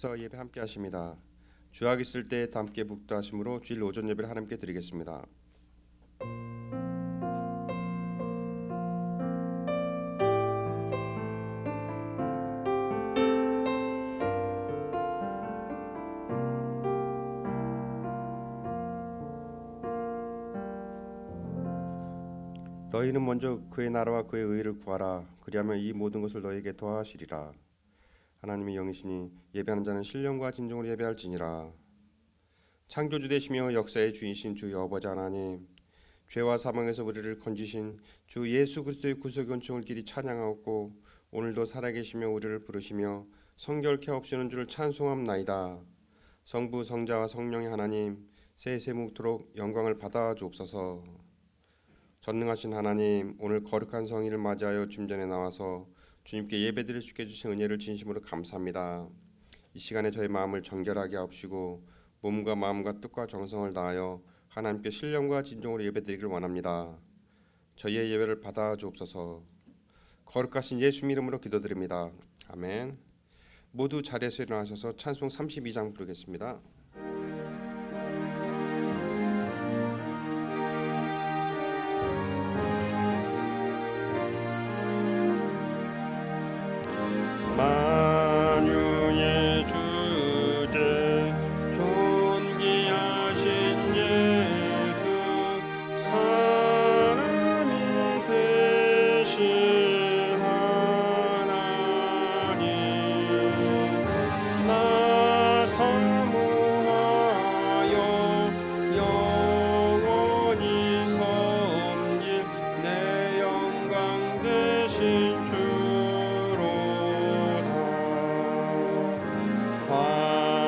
저 예배 함께 하십니다. 주약 있을 때 함께 북도하심으로 주일 오전 예배를 하나님께 드리겠습니다. 너희는 먼저 그의 나라와 그의 의를 구하라. 그리하면 이 모든 것을 너희에게 더하시리라. 하나님의 영이시니 예배하는 자는 신령과 진정으로 예배할지니라. 창조주 되시며 역사의 주이신 주 여호와 하나님, 죄와 사망에서 우리를 건지신 주 예수 그리스도의 구속의 은총을 길이 찬양하고 오늘도 살아계시며 우리를 부르시며 성결케 하옵시는 주를 찬송함나이다. 성부 성자와 성령의 하나님, 세세무토록 영광을 받아 주옵소서. 전능하신 하나님, 오늘 거룩한 성일을 맞이하여 주님 전에 나와서 주님께 예배드릴 수 있게 주신 은혜를 진심으로 감사합니다. 이 시간에 저희 마음을 정결하게 하옵시고 몸과 마음과 뜻과 정성을 다하여 하나님께 신령과 진정으로 예배드리기를 원합니다. 저희의 예배를 받아 주옵소서. 거룩하신 예수 이름으로 기도드립니다. 아멘. 모두 자리에서 일어나셔서 찬송 32장 부르겠습니다. 만유의 주제 존귀하신 예수 사람이 되신 하나님 나 사모하여 영원히 섬길 내 영광 되신 주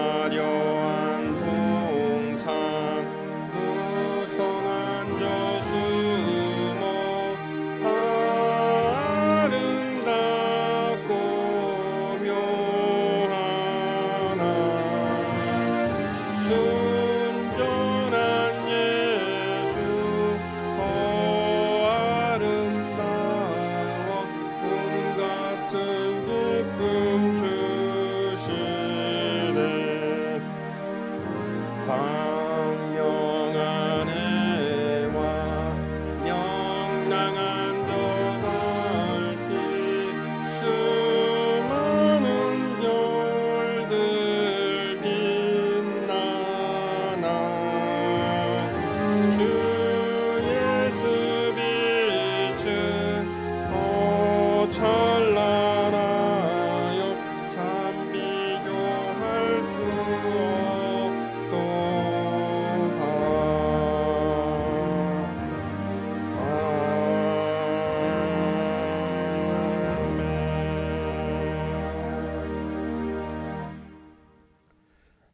화려한 동산 무성한 저수목 아름답고 묘하나 순전한 예수 더 아름다워 꿈 같은 기쁨 주시네. 광명한 해와 명랑한 저 달빛 수많은 별들 빛나나 주 예수 빛은 더 찬란하여 참 비교할 수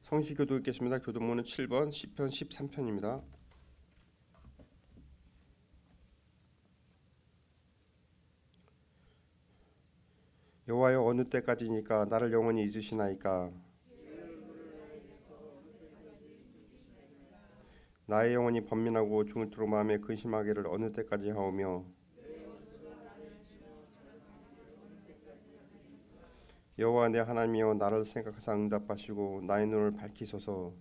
성시교도 읽겠습니다. 교도문은 7번 시편 13편입니다. 여호와여 어느 때까지니까 나를 영원히 잊으시나이까. 나의 영혼이 번민하고 중을토록 마음에 근심하기를 어느 때까지 하오며 여호와 내 하나님이여 나를 생각하사 응답하시고 나의 눈을 밝히소서.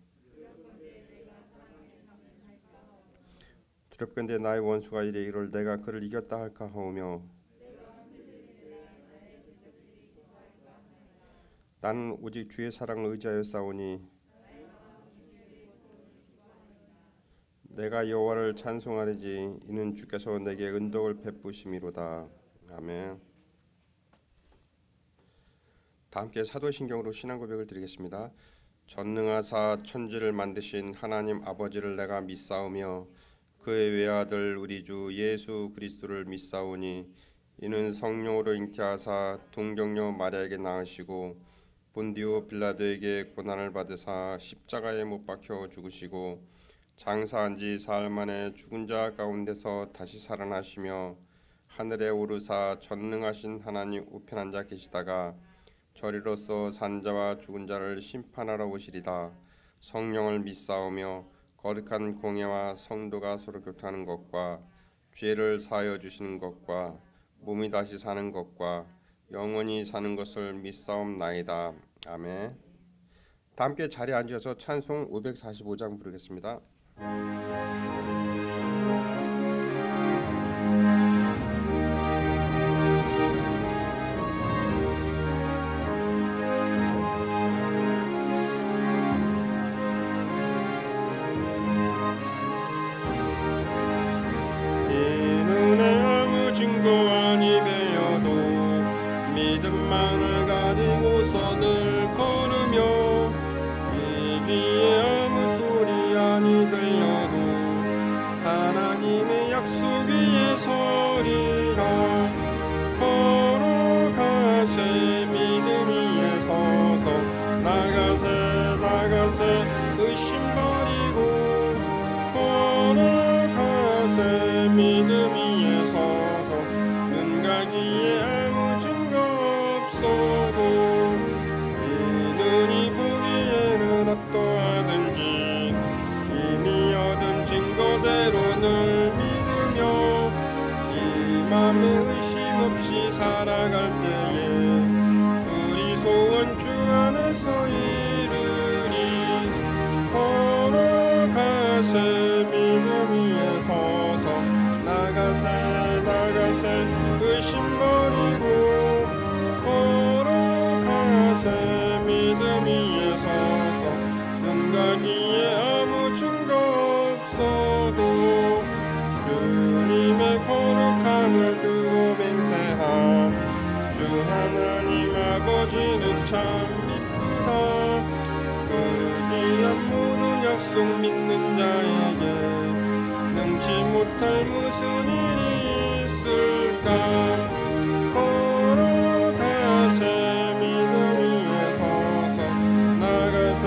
두렵건대 나의 원수가 이래 이를 내가 그를 이겼다 할까 하오며 나는 오직 주의 사랑을 의지하여 싸우니 내가 여호와를 찬송하리지 이는 주께서 내게 은덕을 베푸심이로다. 아멘. 다 함께 사도신경으로 신앙 고백을 드리겠습니다. 전능하사 천지를 만드신 하나님 아버지를 내가 믿사오며 그의 외아들 우리 주 예수 그리스도를 믿사오니 이는 성령으로 잉태하사 동정녀 마리아에게 낳으시고 본디오 빌라도에게 고난을 받으사 십자가에 못 박혀 죽으시고 장사한 지 사흘 만에 죽은 자 가운데서 다시 살아나시며 하늘에 오르사 전능하신 하나님 우편 앉아 계시다가 저리로서 산자와 죽은 자를 심판하러 오시리다. 성령을 믿사오며 거룩한 공예와 성도가 서로 교통하는 것과 죄를 사하여 주시는 것과 몸이 다시 사는 것과 영원히 사는 것을 믿사옵나이다. 아멘. 다 함께 자리에 앉으셔서 찬송 545장 부르겠습니다. 이 눈에 아무 증거 아니 배어도 믿음만을 가지고서 늘 걸으며 이 귀에 아무 소리 아니 들려도 하나님의 약속 위에 서리라. 걸어가세 믿음 위에 서서 나가세 의심 버리고 걸어가세 믿음 위에 서서 눈과 귀에 아무 증거 없어도 이 눈이 보기에는 어떠하든지 이미 얻은 증거대로 늘 믿으며 이 맘에 의심 없이 살아갈 때에 우리 소원 주 안에서 이루리. 걸어가세 믿음 위에 서서 나가세 의심 버리고 걸어가세 믿음 위에 서서 눈과 귀에 아무 증거 없어도 주님의 거룩함을 두고 맹세함. 주 하나님 아버지는 참 이쁘다. 그 귀한 모든 약속 믿는 자에게 능치 못할 무슨 일이 있을까. 걸어가세 믿음 위에 서서 나가세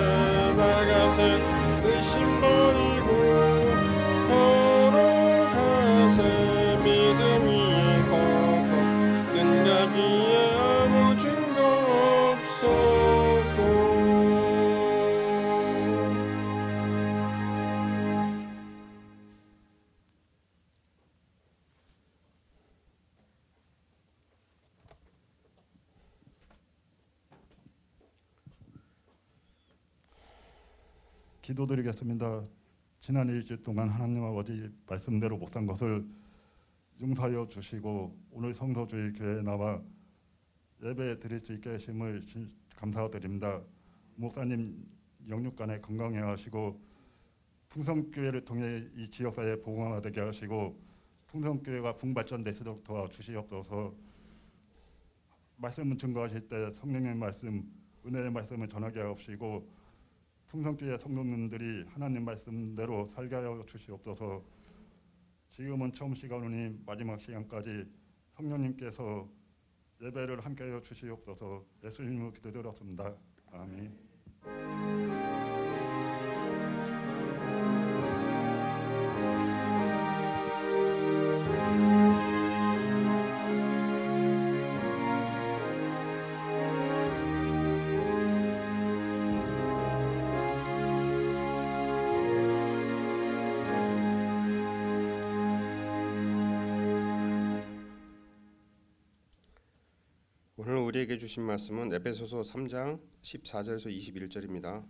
의심 버리고 걸어가세 믿음 위에 서서 눈과 귀에 아무 증거 없어도. 기도드리겠습니다. 지난 일주일 동안 하나님 아버지 말씀대로 못 산 것을 용서하여 주시고 오늘 성서주의 교회에 나와 예배 드릴 수 있게 하심을 감사드립니다. 목사님 영육간에 건강해 하시고 풍성교회를 통해 이 지역사회 복음화되게 하시고 풍성교회가 풍발전되도록 도와주시옵소서. 말씀을 증거하실 때 성령의 말씀, 은혜의 말씀을 전하게 하시고 풍성교회 성도님들이 하나님 말씀대로 살게 하여 주시옵소서. 지금은 처음 시간이니 마지막 시간까지 성령님께서 예배를 함께 하여 주시옵소서. 예수님으로 기도드렸습니다. 아멘. 오늘 우리에게 주신 말씀은 에베소서 3장 14절에서 21절입니다.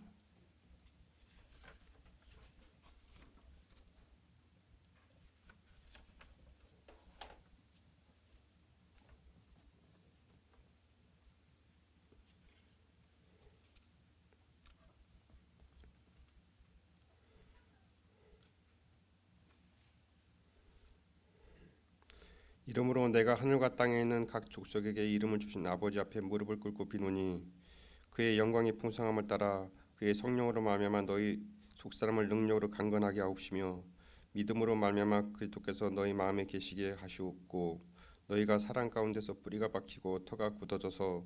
이러므로 내가 하늘과 땅에 있는 각 족속에게 이름을 주신 아버지 앞에 무릎을 꿇고 비노니 그의 영광의 풍성함을 따라 그의 성령으로 말미암아 너희 속사람을 능력으로 강건하게 하옵시며 믿음으로 말미암아 그리스도께서 너희 마음에 계시게 하시옵고 너희가 사랑 가운데서 뿌리가 박히고 터가 굳어져서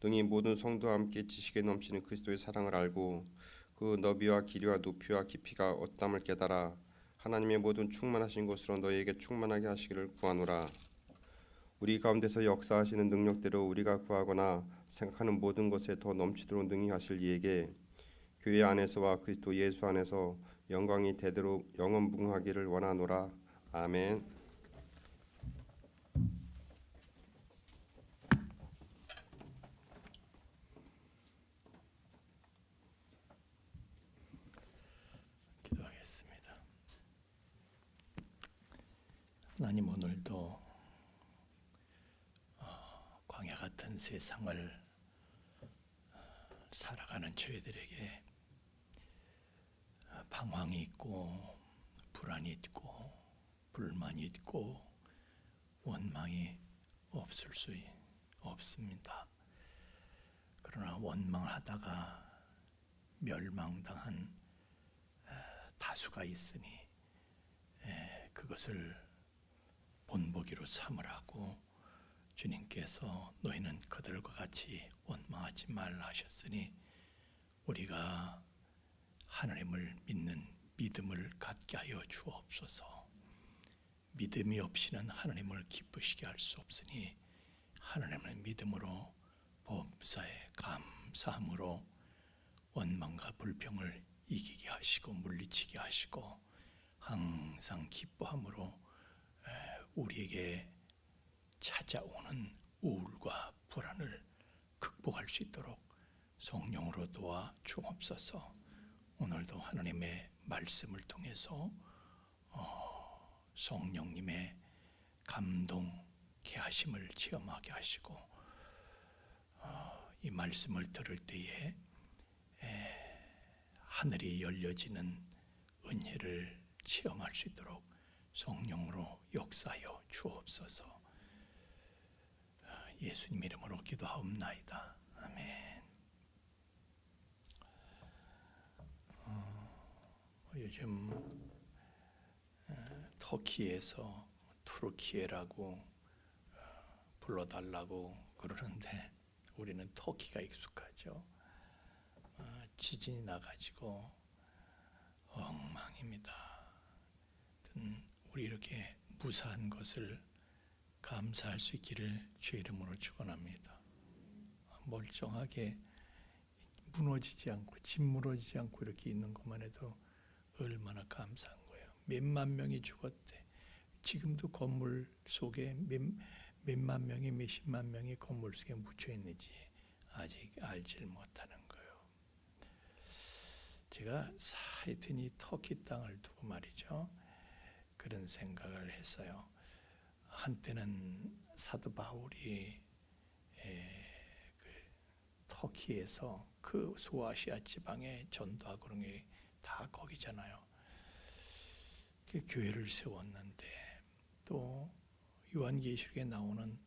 능히 모든 성도와 함께 지식에 넘치는 그리스도의 사랑을 알고 그 너비와 길이와 높이와 깊이가 어떠함을 깨달아 하나님의 모든 충만하신 것으로 너희에게 충만하게 하시기를 구하노라. 우리 가운데서 역사하시는 능력대로 우리가 구하거나 생각하는 모든 것에 더 넘치도록 능히 하실 이에게 교회 안에서와 그리스도 예수 안에서 영광이 대대로 영원무궁하기를 원하노라. 아멘. 하나님 오늘도 광야 같은 세상을 살아가는 저희들에게 방황이 있고 불안이 있고 불만이 있고 원망이 없을 수 없습니다. 그러나 원망하다가 멸망당한 다수가 있으니 그것을 본보기로 삼으라고 주님께서 너희는 그들과 같이 원망하지 말라 하셨으니 우리가 하나님을 믿는 믿음을 갖게 하여 주옵소서. 믿음이 없이는 하나님을 기쁘시게 할 수 없으니 하나님을 믿음으로 범사에 감사함으로 원망과 불평을 이기게 하시고 물리치게 하시고 항상 기뻐함으로 우리에게 찾아오는 우울과 불안을 극복할 수 있도록 성령으로 도와 주옵소서. 오늘도 하나님의 말씀을 통해서 성령님의 감동, 계하심을 체험하게 하시고 이 말씀을 들을 때에 하늘이 열려지는 은혜를 체험할 수 있도록 성령으로 역사하여 주옵소서. 예수님 이름으로 기도하옵나이다. 아멘. 요즘 터키에서 투르키예라고 불러달라고 그러는데 우리는 터키가 익숙하죠. 지진이 나가지고 엉망입니다. 우리 이렇게 무사한 것을 감사할 수 있기를 주의 이름으로 축원합니다. 멀쩡하게 무너지지 않고 짓무너지지 않고 이렇게 있는 것만 해도 얼마나 감사한 거예요. 몇만 명이 죽었대. 지금도 건물 속에 몇만 명이 몇십만 명이 건물 속에 묻혀 있는지 아직 알지를 못하는 거예요. 제가 하여튼 이 터키 땅을 두고 말이죠. 그런 생각을 했어요. 한때는 사도 바울이 터키에서 그 소아시아 지방에 전도하고 그런 게 다 거기잖아요. 그 교회를 세웠는데 또 요한계시록에 나오는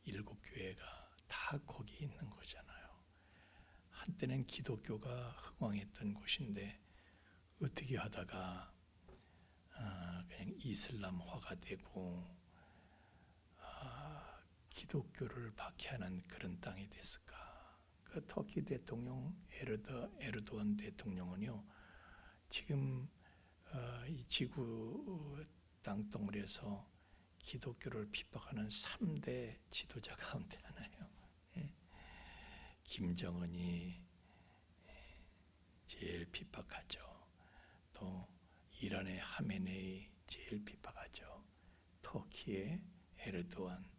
7 교회가 다 거기 있는 거잖아요. 한때는 기독교가 흥왕했던 곳인데 어떻게 하다가 그냥 이슬람화가 되고 기독교를 박해하는 그런 땅이 됐을까? 그 터키 대통령 에르도안 대통령은요, 지금 이 지구 땅덩어리에서 기독교를 핍박하는 3대 지도자 가운데 하나예요. 김정은이 제일 핍박하죠. 또 이란의 하메네이 제일 핍박하죠. 터키의 에르도안.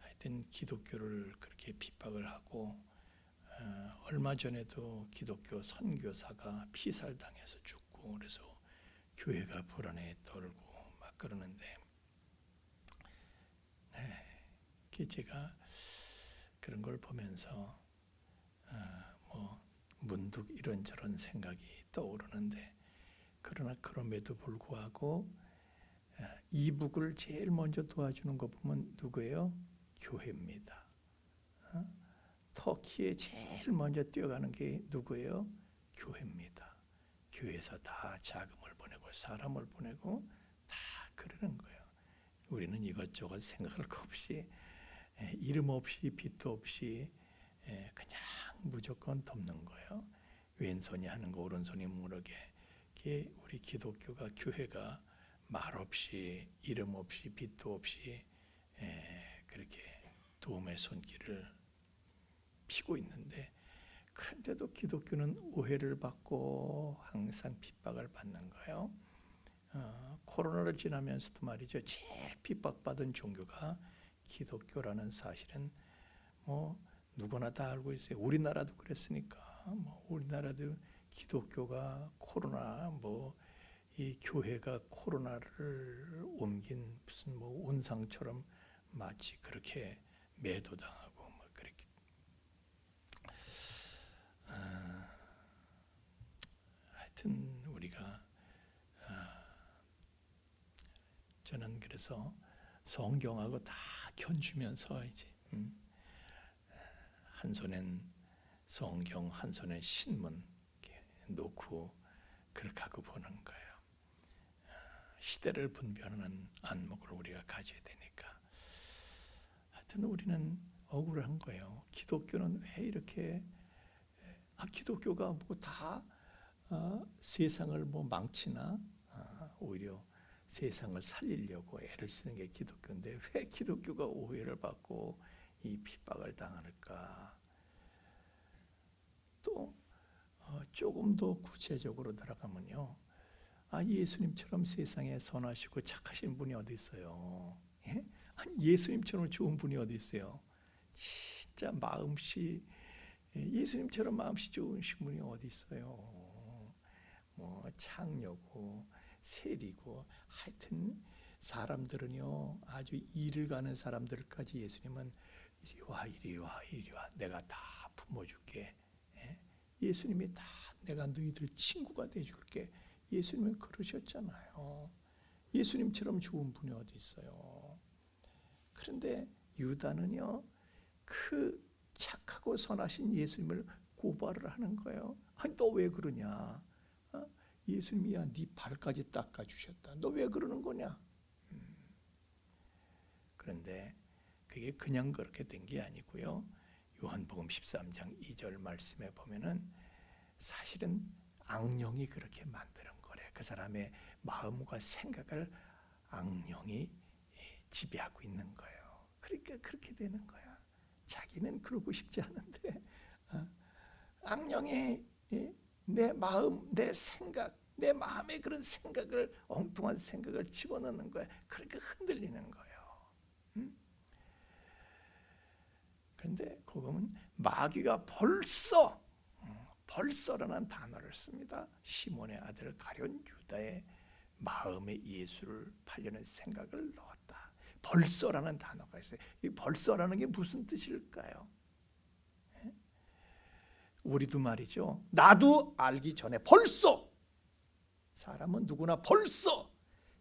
하여튼 기독교를 그렇게 핍박을 하고 얼마 전에도 기독교 선교사가 피살당해서 죽고 그래서 교회가 불안에 떨고 막 그러는데 제가 그런 걸 보면서 문득 이런저런 생각이 떠오르는데 그러나 그럼에도 불구하고 이북을 제일 먼저 도와주는 거 보면 누구예요? 교회입니다. 터키에 제일 먼저 뛰어가는 게 누구예요? 교회입니다. 교회에서 다 자금을 보내고 사람을 보내고 다 그러는 거예요. 우리는 이것저것 생각할 거 없이 이름 없이 빛도 없이 그냥 무조건 돕는 거예요. 왼손이 하는 거 오른손이 모르게. 우리 기독교가 교회가 말 없이 이름 없이 빛도 없이 그렇게 도움의 손길을 피고 있는데 그런데도 기독교는 오해를 받고 항상 핍박을 받는 거예요. 코로나를 지나면서도 말이죠. 제일 핍박받은 종교가 기독교라는 사실은 누구나 다 알고 있어요. 우리나라도 그랬으니까. 우리나라도 기독교가 코로나 이 교회가 코로나를 옮긴 무슨 뭐 온상처럼 마치 그렇게 매도당하고 뭐 그렇게 하여튼 우리가 저는 그래서 성경하고 다 견주면서 이제 한 손엔 성경, 한 손엔 신문 이렇게 놓고 그렇게 하고 보는 거예요. 시대를 분별하는 안목을 우리가 가져야 되니까. 하여튼 우리는 억울한 거예요. 기독교는 왜 이렇게 기독교가 뭐 다 세상을 뭐 망치나 오히려 세상을 살리려고 애를 쓰는 게 기독교인데 왜 기독교가 오해를 받고 이 핍박을 당할까? 또 조금 더 구체적으로 들어가면요, 예수님처럼 세상에 선하시고 착하신 분이 어디 있어요? 예? 아니 예수님처럼 좋은 분이 어디 있어요? 진짜 마음씨 예수님처럼 마음씨 좋으신 분이 어디 있어요? 뭐 창녀고 세리고 하여튼 사람들은요 아주 일을 가는 사람들까지 예수님은 이리 와 이리 와 이리 와 내가 다 품어줄게. 예? 예수님이 다 내가 너희들 친구가 돼줄게. 예수님은 그러셨잖아요. 예수님처럼 좋은 분이 어디 있어요? 그런데 유다는요 그 착하고 선하신 예수님을 고발을 하는 거예요. 아니 너 왜 그러냐? 예수님이야 네 발까지 닦아주셨다. 너 왜 그러는 거냐? 그런데 그게 그냥 그렇게 된 게 아니고요. 요한복음 13장 2절 말씀에 보면은 사실은 악령이 그렇게 만드는 거래. 그 사람의 마음과 생각을 악령이 지배하고 있는 거예요. 그러니까 그렇게 되는 거야. 자기는 그러고 싶지 않은데 악령이 내 마음, 내 생각, 내 마음에 그런 생각을 엉뚱한 생각을 집어넣는 거야. 그러니까 흔들리는 거예요. 그런데 그거는 마귀가 벌써라는 단어를 씁니다. 시몬의 아들 가룟 유다의 마음에 예수를 팔려는 생각을 넣었다. 벌써라는 단어가 있어요. 이 벌써라는 게 무슨 뜻일까요? 우리도 말이죠. 나도 알기 전에 벌써 사람은 누구나 벌써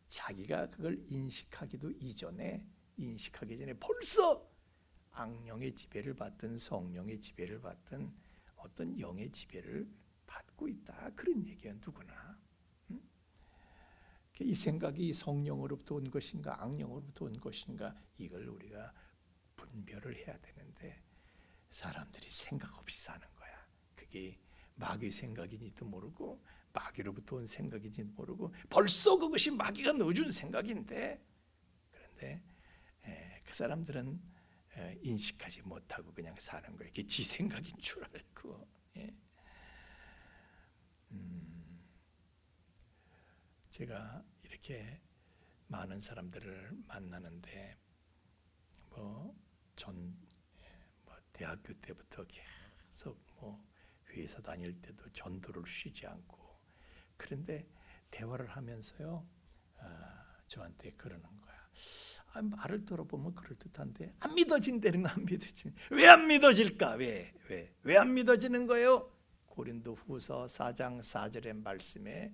자기가 그걸 인식하기 전에 벌써 악령의 지배를 받든 성령의 지배를 받든 어떤 영의 지배를 받고 있다. 그런 얘기예요. 누구나. 이 생각이 성령으로부터 온 것인가 악령으로부터 온 것인가 이걸 우리가 분별을 해야 되는데 사람들이 생각 없이 사는 거야. 그게 마귀 생각인지도 모르고 마귀로부터 온 생각인지도 모르고 벌써 그것이 마귀가 넣어준 생각인데 그런데 그 사람들은 인식하지 못하고 그냥 사는 거예요. 이게 지 생각인 줄 알고. 제가 이렇게 많은 사람들을 만나는데 대학교 때부터 계속 회사 다닐 때도 전도를 쉬지 않고 그런데 대화를 하면서요 저한테 그러는 거야. 말을 들어보면 그럴듯한데 안 믿어진다는 안 믿어지는. 왜 안 믿어질까? 왜 안 믿어지는 거예요? 고린도후서 4장 4절의 말씀에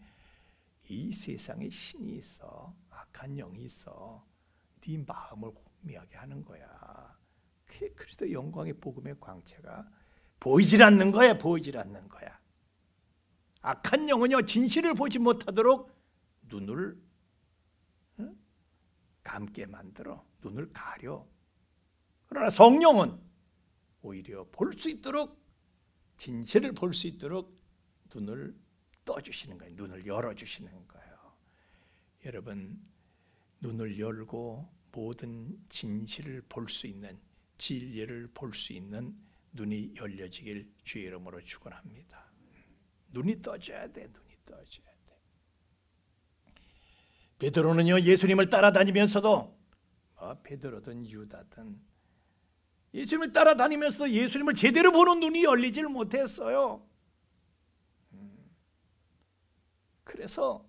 이 세상에 신이 있어, 악한 영이 있어, 네 마음을 혼미하게 하는 거야. 그게 그리스도 영광의 복음의 광채가 보이질 않는 거야. 악한 영은요 진실을 보지 못하도록 눈을 감게 만들어, 눈을 가려. 그러나 성령은 오히려 볼 수 있도록, 진실을 볼 수 있도록 눈을 떠주시는 거예요. 눈을 열어주시는 거예요. 여러분 눈을 열고 모든 진실을 볼 수 있는, 진리를 볼 수 있는 눈이 열려지길 주의 이름으로 축원합니다. 눈이 떠져야 돼. 베드로는요 예수님을 따라다니면서도 베드로든 유다든 예수님을 따라다니면서도 예수님을 제대로 보는 눈이 열리질 못했어요. 그래서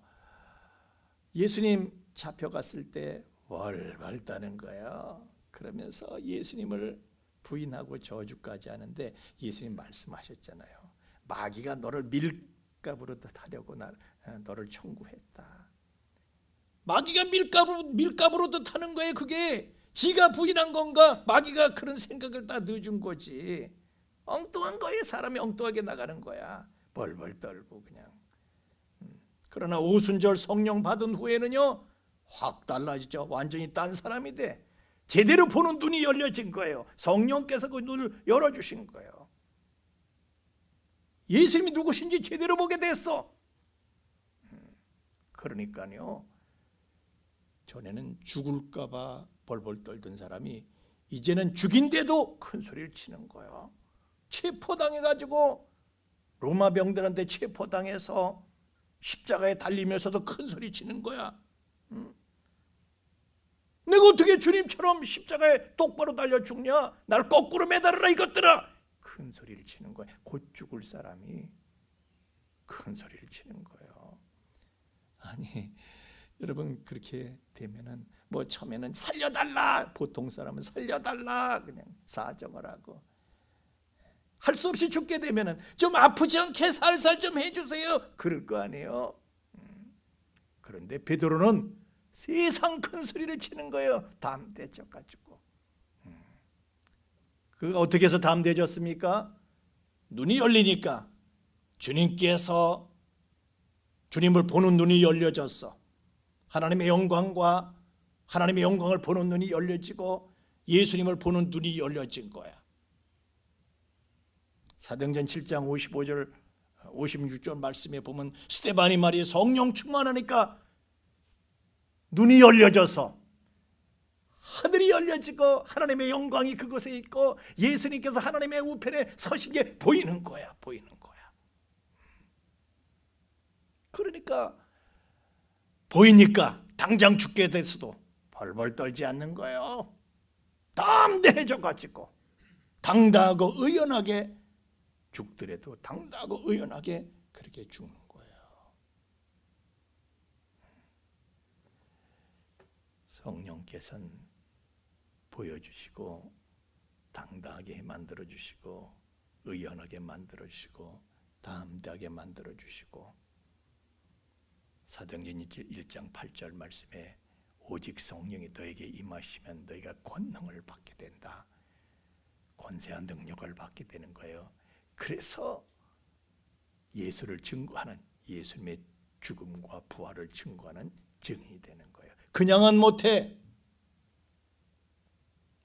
예수님 잡혀갔을 때 월월 떠는 거예요. 그러면서 예수님을 부인하고 저주까지 하는데 예수님 말씀하셨잖아요. 마귀가 너를 밀가부로 하려고 너를 청구했다. 마귀가 밀가부로 하는 거예요. 그게 지가 부인한 건가? 마귀가 그런 생각을 다 넣어준 거지. 엉뚱한 거예요. 사람이 엉뚱하게 나가는 거야. 벌벌 떨고 그냥. 그러나 오순절 성령 받은 후에는요, 확 달라지죠. 완전히 딴 사람이 돼. 제대로 보는 눈이 열려진 거예요. 성령께서 그 눈을 열어주신 거예요. 예수님이 누구신지 제대로 보게 됐어. 그러니까요, 전에는 죽을까 봐 벌벌 떨던 사람이 이제는 죽인데도 큰 소리를 치는 거예요. 체포당해가지고 로마 병들한테 체포당해서 십자가에 달리면서도 큰 소리 치는 거야. 내가 어떻게 주님처럼 십자가에 똑바로 달려 죽냐? 날 거꾸로 매달으라 이것들아! 큰 소리를 치는 거야. 곧 죽을 사람이 큰 소리를 치는 거예요. 아니, 여러분 그렇게 되면은 뭐 처음에는 살려달라, 보통 사람은 살려달라 그냥 사정을 하고, 할 수 없이 죽게 되면은 좀 아프지 않게 살살 좀 해주세요 그럴 거 아니에요. 그런데 베드로는 세상 큰 소리를 치는 거예요. 담대해져가지고. 그가 어떻게 해서 담대해졌습니까? 눈이 열리니까 주님께서, 주님을 보는 눈이 열려졌어. 하나님의 영광과 하나님의 영광을 보는 눈이 열려지고 예수님을 보는 눈이 열려진 거야. 사도행전 7장 55절 56절 말씀에 보면 스데반이 말이 성령 충만하니까 눈이 열려져서 하늘이 열려지고 하나님의 영광이 그곳에 있고 예수님께서 하나님의 우편에 서신 게 보이는 거야. 보이는 거야. 그러니까 보이니까 당장 죽게 돼서도 벌벌 떨지 않는 거예요. 담대해져 가지고 당당하고 의연하게 죽더라도 당당하고 의연하게 그렇게 죽는 거예요. 성령께서는 보여주시고 당당하게 만들어주시고 의연하게 만들어주시고 담대하게 만들어주시고, 사도행전 1장 8절 말씀에 오직 성령이 너에게 임하시면 너희가 권능을 받게 된다. 권세한 능력을 받게 되는 거예요. 그래서 예수를 증거하는, 예수님의 죽음과 부활을 증거하는 증인이 되는 거예요. 그냥은 못해.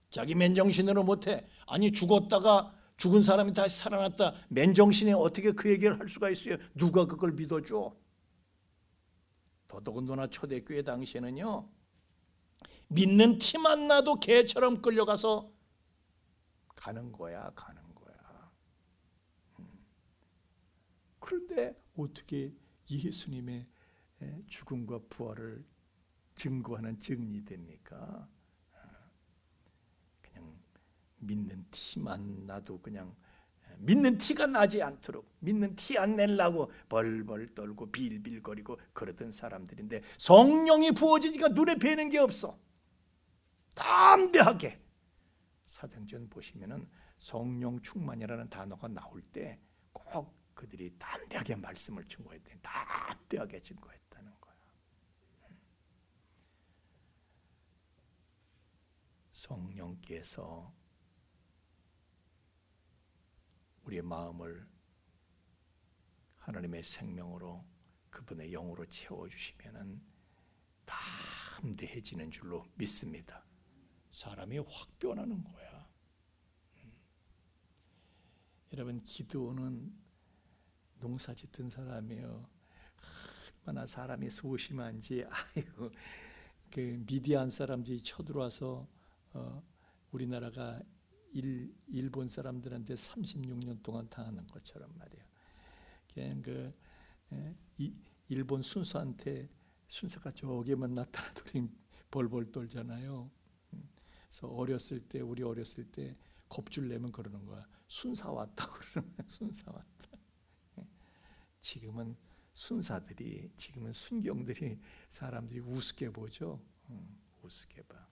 자기 맨정신으로 못해. 아니 죽었다가 죽은 사람이 다시 살아났다. 맨정신에 어떻게 그 얘기를 할 수가 있어요? 누가 그걸 믿어줘? 더더군다나 초대교회 당시에는요, 믿는 티만 나도 개처럼 끌려가서 가는 거야. 그런데 어떻게 예수님의 죽음과 부활을 증거하는 증인이 됩니까? 그냥 믿는 티만 나도 그냥 믿는 티가 나지 않도록, 믿는 티 안 내려고 벌벌 떨고 빌빌거리고 그러던 사람들인데 성령이 부어지니까 눈에 뵈는 게 없어. 담대하게. 사도행전 보시면은 성령 충만이라는 단어가 나올 때 꼭 그들이 담대하게 말씀을 증거했더니 담대하게 증거했다는 거야. 성령께서 우리의 마음을 하나님의 생명으로, 그분의 영으로 채워주시면은 담대해지는 줄로 믿습니다. 사람이 확 변하는 거야. 여러분, 기드온은 농사짓던 사람이에요. 얼마나 사람이 소심한지. 아이고, 그 미디안 사람들이 쳐들어와서 우리나라가 일본 사람들한테 36년 동안 당하는 것처럼 말이에요. 그냥 일본 순사한테, 순사가 저기만 나타나도 벌벌 떨잖아요. 그래서 우리 어렸을 때 겁줄 내면 그러는 거야. 순사 왔다 그러는 거야. 순사 왔다. 지금은 순사들이 지금은 순경들이 사람들이 우습게 보죠. 우습게 봐.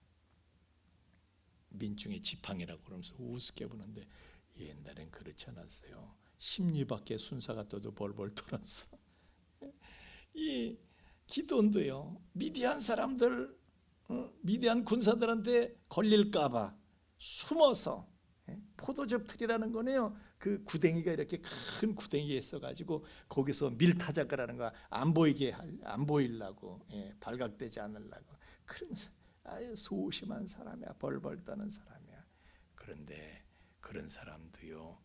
민중의 지팡이라고 그러면서 우습게 보는데 옛날엔 그렇지 않았어요. 십리밖에 순사가 떠도 벌벌 떨었어. 이 기돈도요. 미디안 사람들, 미디안 군사들한테 걸릴까봐 숨어서, 포도즙 틀이라는 거네요. 그 구덩이가 이렇게 큰 구덩이에 있어가지고 거기서 밀타작을 거 안 보이게 안 보이려고, 발각되지 않으려고. 그러면서 아유 소심한 사람이야, 벌벌 떠는 사람이야. 그런데 그런 사람도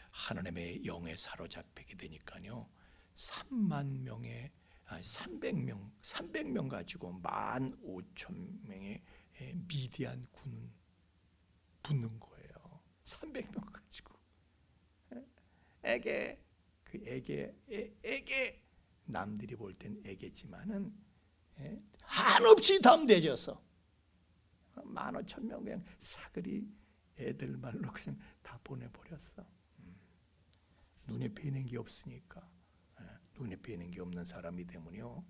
하나님의 영에 사로잡히게 되니까요. 300명 가지고 15,000명의 미디안 군은 붙는 거예요. 300명 가지고. 애게 남들이 볼 땐 애게지만은 한없이 담대져서 15,000명 그냥 사거리 애들 말로 그냥 다 보내버렸어. 눈에 뵈는 게 없으니까. 눈에 뵈는 게 없는 사람이 되면요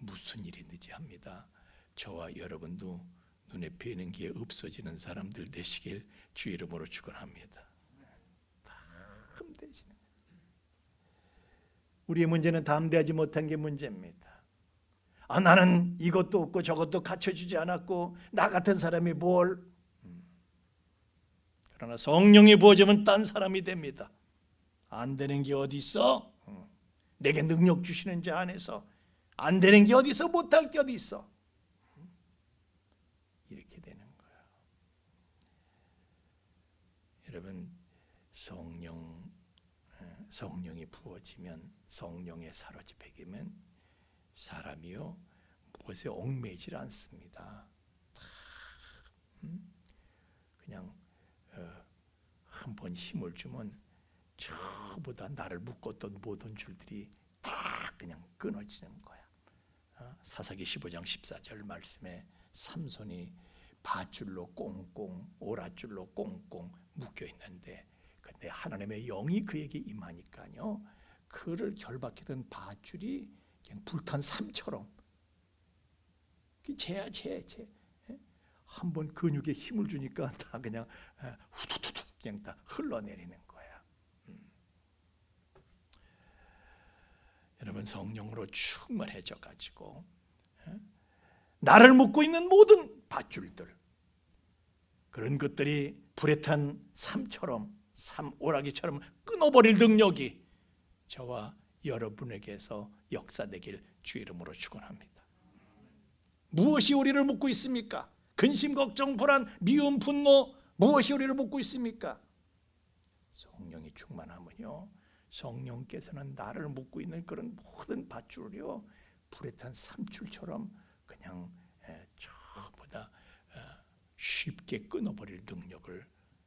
무슨 일이든지 합니다. 저와 여러분도 눈에 뵈는 게 없어지는 사람들 되시길 주 이름으로 축원합니다. 담대해지는. 우리의 문제는 담대하지 못한 게 문제입니다. 나는 이것도 없고 저것도 갖춰주지 않았고 나 같은 사람이 뭘. 그러나 성령이 부어지면 딴 사람이 됩니다. 안 되는 게 어디 있어? 내게 능력 주시는 자 안에서 안 되는 게 어디 있어? 못할 게 어디 있어? 이렇게 되는 거예요. 여러분, 성령이 부어지면, 성령에 사로잡히면 사람이요 무엇에 얽매이질 않습니다. 그냥 한번 힘을 주면 저보다 나를 묶었던 모든 줄들이 다 그냥 끊어지는 거야. 사사기 15장 14절 말씀에 삼손이 밧줄로 꽁꽁, 오랏줄로 꽁꽁 묶여 있는데, 근데 하나님의 영이 그에게 임하니까요, 그를 결박했던 밧줄이 그냥 불탄 삼처럼, 쟤야. 한번 근육에 힘을 주니까 다 그냥 후두두두 그냥 다 흘러내리는 거야. 여러분, 성령으로 충만해져 가지고 나를 묶고 있는 모든 밧줄들, 그런 것들이 불에 탄 삼처럼, 삼오라기처럼 끊어버릴 능력이 저와 여러분에게서 역사되길 주 이름으로 축원합니다. 무엇이 우리를 묶고 있습니까? 근심, 걱정, 불안, 미움, 분노, 무엇이 우리를 묶고 있습니까? 성령이 충만하면요, 성령께서는 나를 묶고 있는 그런 모든 밧줄을요 불에 탄 삼줄처럼 그냥 전부 다 쉽게 끊어버릴 능력을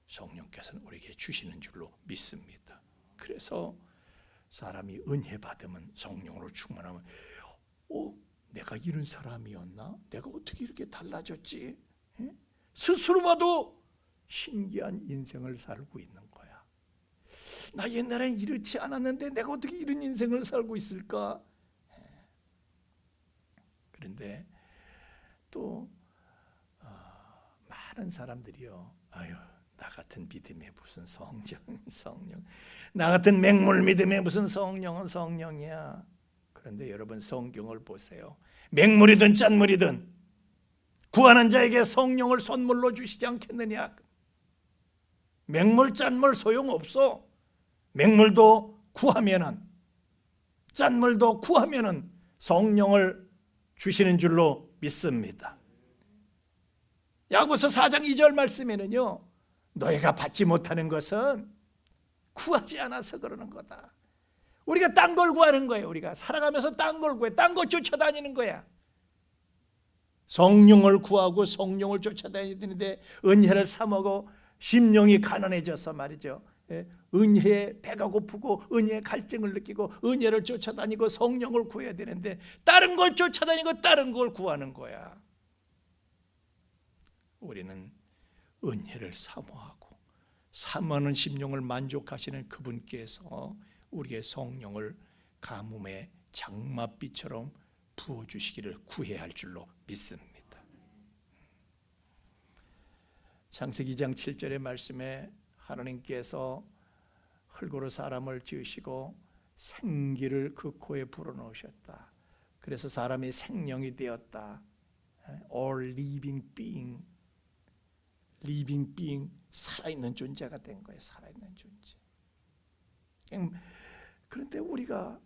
성령께서는 우리에게 주시는 줄로 믿습니다. 그래서 사람이 은혜 받으면, 성령으로 충만하면, 내가 이런 사람이었나? 내가 어떻게 이렇게 달라졌지? 스스로 봐도 신기한 인생을 살고 있는 거야. 나 옛날엔 이렇지 않았는데 내가 어떻게 이런 인생을 살고 있을까? 그런데 또 많은 사람들이요, 나 같은 믿음에 무슨 성령, 나 같은 맹물 믿음에 무슨 성령은 성령이야. 그런데 여러분, 성경을 보세요. 맹물이든 짠물이든 구하는 자에게 성령을 선물로 주시지 않겠느냐. 맹물, 짠물 소용없어. 맹물도 구하면은, 짠물도 구하면은 성령을 주시는 줄로 믿습니다. 야고보서 4장 2절 말씀에는요, 너희가 받지 못하는 것은 구하지 않아서 그러는 거다. 우리가 딴 걸 구하는 거예요. 우리가 살아가면서 딴 걸 구해, 딴 거 쫓아다니는 거야. 성령을 구하고 성령을 쫓아다니야 되는데 은혜를 사먹어 심령이 가난해져서 말이죠. 은혜에 배가 고프고 은혜의 갈증을 느끼고 은혜를 쫓아다니고 성령을 구해야 되는데 다른 걸 쫓아다니고 다른 걸 구하는 거야. 우리는 은혜를 사모하고 사모하는 심령을 만족하시는 그분께서 우리의 성령을 가뭄의 장맛비처럼 부어주시기를 구해야 할 줄로 믿습니다. 창세기 2장 7절의 말씀에 하나님께서 흙으로 사람을 지으시고 생기를 그 코에 불어넣으셨다. 그래서 사람이 생명이 되었다. All living being, 살아있는 존재가 된 거예요. 살아있는 존재. 그런데 우리가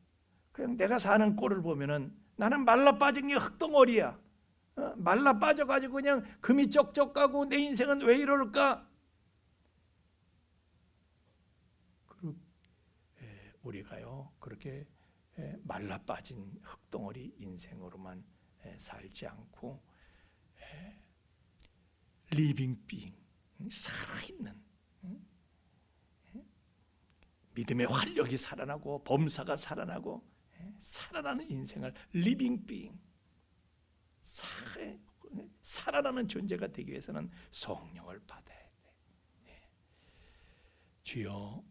그냥 내가 사는 꼴을 보면은 나는 말라 빠진 게 흙덩어리야. 말라 빠져가지고 그냥 금이 쩍쩍 가고 내 인생은 왜 이럴까? 우리가요 그렇게 말라 빠진 흙덩어리 인생으로만 살지 않고 living being, 살아있는, 믿음의 활력이 살아나고 범사가 살아나고 살아나는 인생을 living being, 살아나는 존재가 되기 위해서는 성령을 받아야 돼. 주여,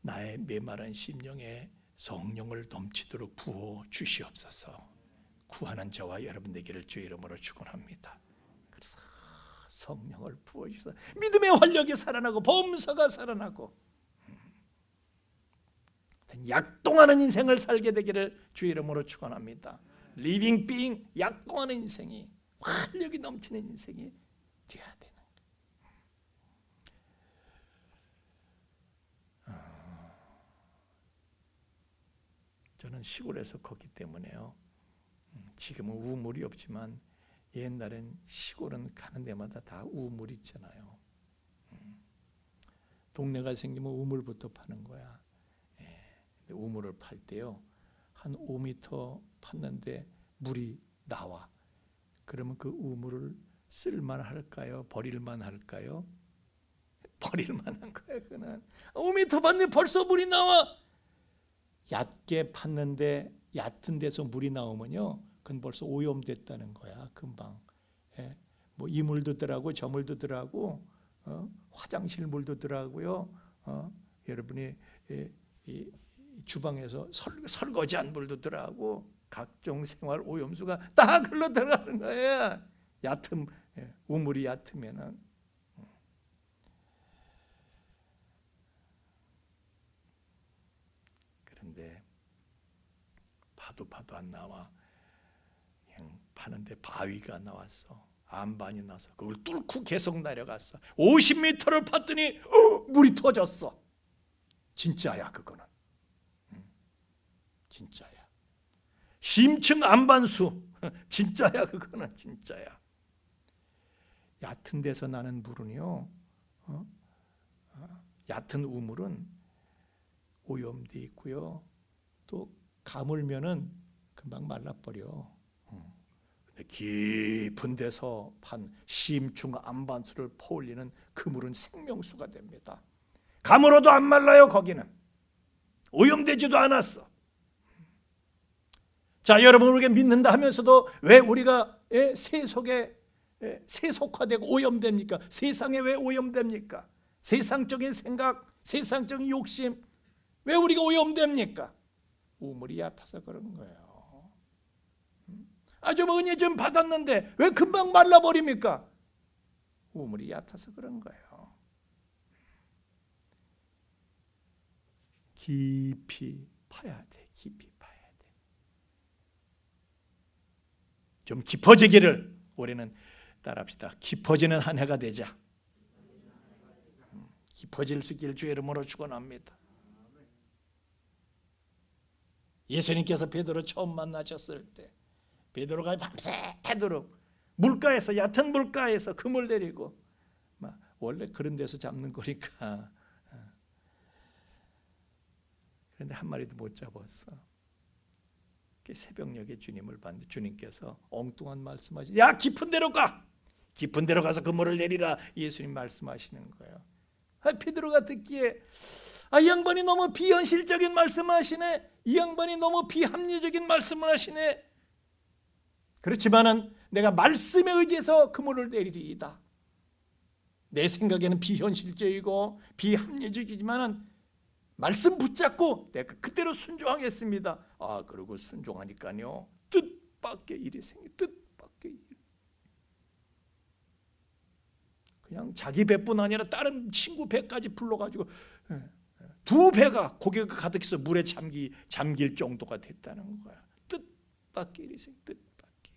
나의 메마른 심령에 성령을 넘치도록 부어 주시옵소서. 구하는 저와 여러분 되기를 주의 이름으로 축원합니다. 그래서 성령을 부어 주셔서 믿음의 활력이 살아나고 범사가 살아나고 약동하는 인생을 살게 되기를 주의 이름으로 축원합니다. 리빙 빙, 약동하는 인생이, 활력이 넘치는 인생이 되어야 되는 거예요. 저는 시골에서 컸기 때문에요. 지금은 우물이 없지만 옛날엔 시골은 가는 데마다 다 우물이 있잖아요. 동네가 생기면 우물부터 파는 거야. 우물을 팔 때요, 한 5m 팠는데 물이 나와. 그러면 그 우물을 쓸만 할까요? 버릴만 할까요? 버릴만한 거야. 그는 5m 팠는데 벌써 물이 나와. 얕게 팠는데 얕은 데서 물이 나오면요, 그건 벌써 오염됐다는 거야. 금방. 뭐 이물도 더라고 저물도 더라고, 화장실 물도 더라고요. 여러분이 이 주방에서 설거지한 물도 더라고, 각종 생활 오염수가 다 흘러 들어가는 거야. 얕은 우물이 얕으면은. 그런데 파도 안 나와. 그냥 파는데 바위가 나왔어. 안반이 나서 그걸 뚫고 계속 내려갔어. 50m를 팠더니 물이 터졌어. 진짜야 그거는. 진짜야. 심층 안반수. 진짜야 그거는. 진짜야. 얕은 데서 나는 물은요, 얕은 우물은 오염돼 있고요, 또 가물면은 금방 말라버려. 근데 깊은 데서 판 심층 안반수를 퍼올리는 그 물은 생명수가 됩니다. 가물어도 안 말라요. 거기는 오염되지도 않았어. 자, 여러분, 우리가 믿는다 하면서도 왜 우리가 세속화되고 오염됩니까? 세상에 왜 오염됩니까? 세상적인 생각, 세상적인 욕심, 왜 우리가 오염됩니까? 우물이 얕아서 그런 거예요. 좀 은혜 좀 받았는데 왜 금방 말라버립니까? 우물이 얕아서 그런 거예요. 깊이 파야 돼. 깊이 파야 돼. 좀 깊어지기를 우리는 따라합시다. 깊어지는 한 해가 되자. 깊어질 수 있기를 주의 이름으로 축원합니다. 예수님께서 베드로 처음 만나셨을 때 베드로가 밤새도록 물가에서, 얕은 물가에서 금을 내리고, 원래 그런 데서 잡는 거니까. 그런데 한 마리도 못 잡았어. 새벽녘에 주님을 봤는데 주님께서 엉뚱한 말씀하시죠. 야, 깊은 데로 가. 깊은 데로 가서 그물을 내리라. 예수님 말씀하시는 거예요. 베드로가 듣기에 이 양반이 너무 비현실적인 말씀을 하시네. 이 양반이 너무 비합리적인 말씀을 하시네. 그렇지만은 내가 말씀에 의지해서 그물을 내리리이다. 내 생각에는 비현실적이고 비합리적이지만은 말씀 붙잡고 내가 그대로 순종하겠습니다. 그리고 순종하니까요, 뜻밖의 일이 뜻밖의 일. 그냥 자기 배뿐 아니라 다른 친구 배까지 불러가지고 2배가 고개가 가득해서 물에 잠길 정도가 됐다는 거야. 뜻밖의 일이 뜻밖의.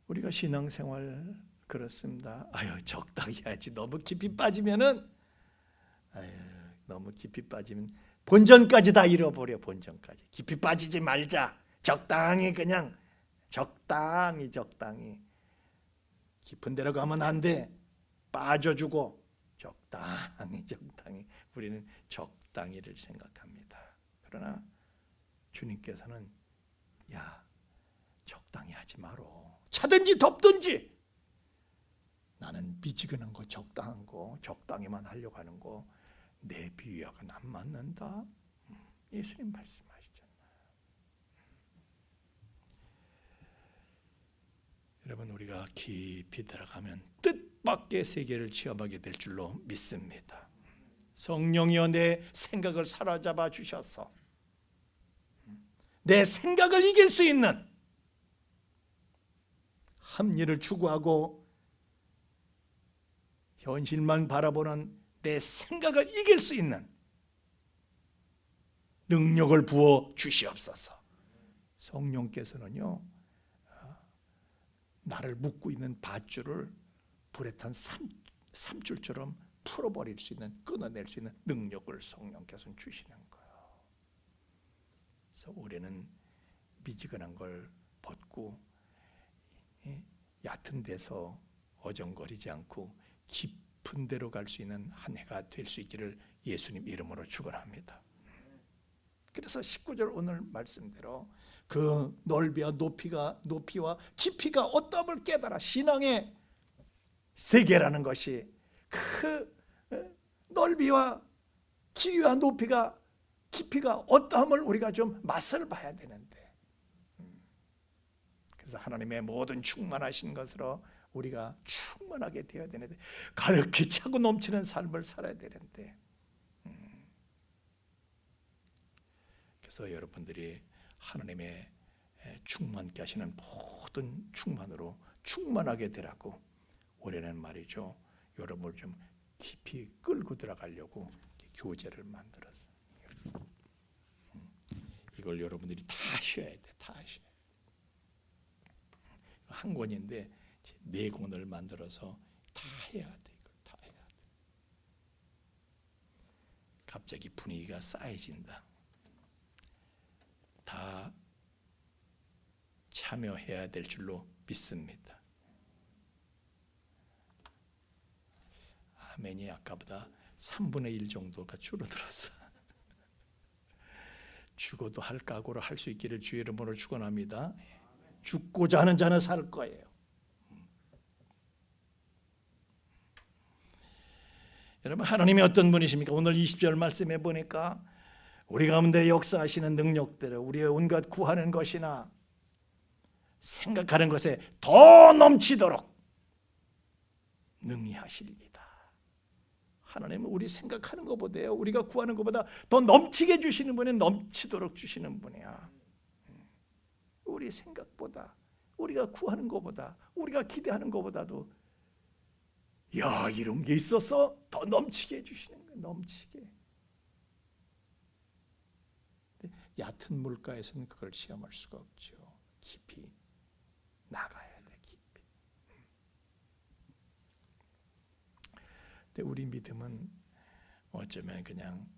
우리가 신앙생활 그렇습니다. 적당히 해야지. 너무 깊이 빠지면은 너무 깊이 빠지면 본전까지 다 잃어버려. 본전까지. 깊이 빠지지 말자. 적당히 그냥 적당히 깊은 데로 가면 안 돼. 빠져주고 적당히 우리는 적당히를 생각합니다. 그러나 주님께서는 적당히 하지 마로. 차든지 덥든지 나는 미지근한 거 적당한 거 적당히만 하려고 하는 거 내 비유하고는 안 맞는다. 예수님 말씀하시잖아요. 여러분, 우리가 깊이 들어가면 뜻밖의 세계를 체험하게 될 줄로 믿습니다. 성령이여 내 생각을 사로잡아 주셔서 내 생각을 이길 수 있는, 합리를 추구하고 현실만 바라보는 내 생각을 이길 수 있는 능력을 부어 주시옵소서. 성령께서는요, 나를 묶고 있는 밧줄을 불에 탄 삼줄처럼 풀어버릴 수 있는, 끊어낼 수 있는 능력을 성령께서는 주시는 거예요. 그래서 우리는 미지근한 걸 벗고 얕은 데서 어정거리지 않고 깊은 데로 갈 수 있는 한 해가 될 수 있기를 예수님 이름으로 축원합니다. 그래서 19절 오늘 말씀대로 그 넓이와 높이와 깊이가 어떠함을 깨달아. 신앙의 세계라는 것이 그 넓이와 길이와 높이가 깊이가 어떠함을 우리가 좀 맛을 봐야 되는데, 그래서 하나님의 모든 충만하신 것으로 우리가 충만하게 되어야 되는데, 가득히 차고 넘치는 삶을 살아야 되는데, 그래서 여러분들이 하나님의 충만케 하시는 모든 충만으로 충만하게 되라고 올해는 말이죠, 여러분을 좀 깊이 끌고 들어가려고 교재를 만들었어요. 이걸 여러분들이 다 하셔야 돼. 다 하셔야 돼. 한 권인데 4권을 만들어서 다 해야 돼. 이걸 다 해야 돼. 갑자기 분위기가 싸해진다. 다 참여해야 될 줄로 믿습니다. 아멘이 아까보다 3분의 1 정도가 줄어들었어. 죽어도 할 각오로 할 수 있기를 주의 이름으로 축원합니다. 죽고자 하는 자는 살 거예요. 여러분, 하나님이 어떤 분이십니까? 오늘 20절 말씀해 보니까 우리 가운데 역사하시는 능력대로 우리의 온갖 구하는 것이나 생각하는 것에 더 넘치도록 능히 하시리이다. 하나님은 우리 생각하는 것보다요, 우리가 구하는 것보다 더 넘치게 주시는 분이, 넘치도록 주시는 분이야. 우리 생각보다, 우리가 구하는 것보다, 우리가 기대하는 것보다도 이런 게 있어서 더 넘치게 해주시는 거예요. 넘치게. 얕은 물가에서는 그걸 체험할 수가 없죠. 깊이 나가야 돼. 깊이. 근데 우리 믿음은 어쩌면 그냥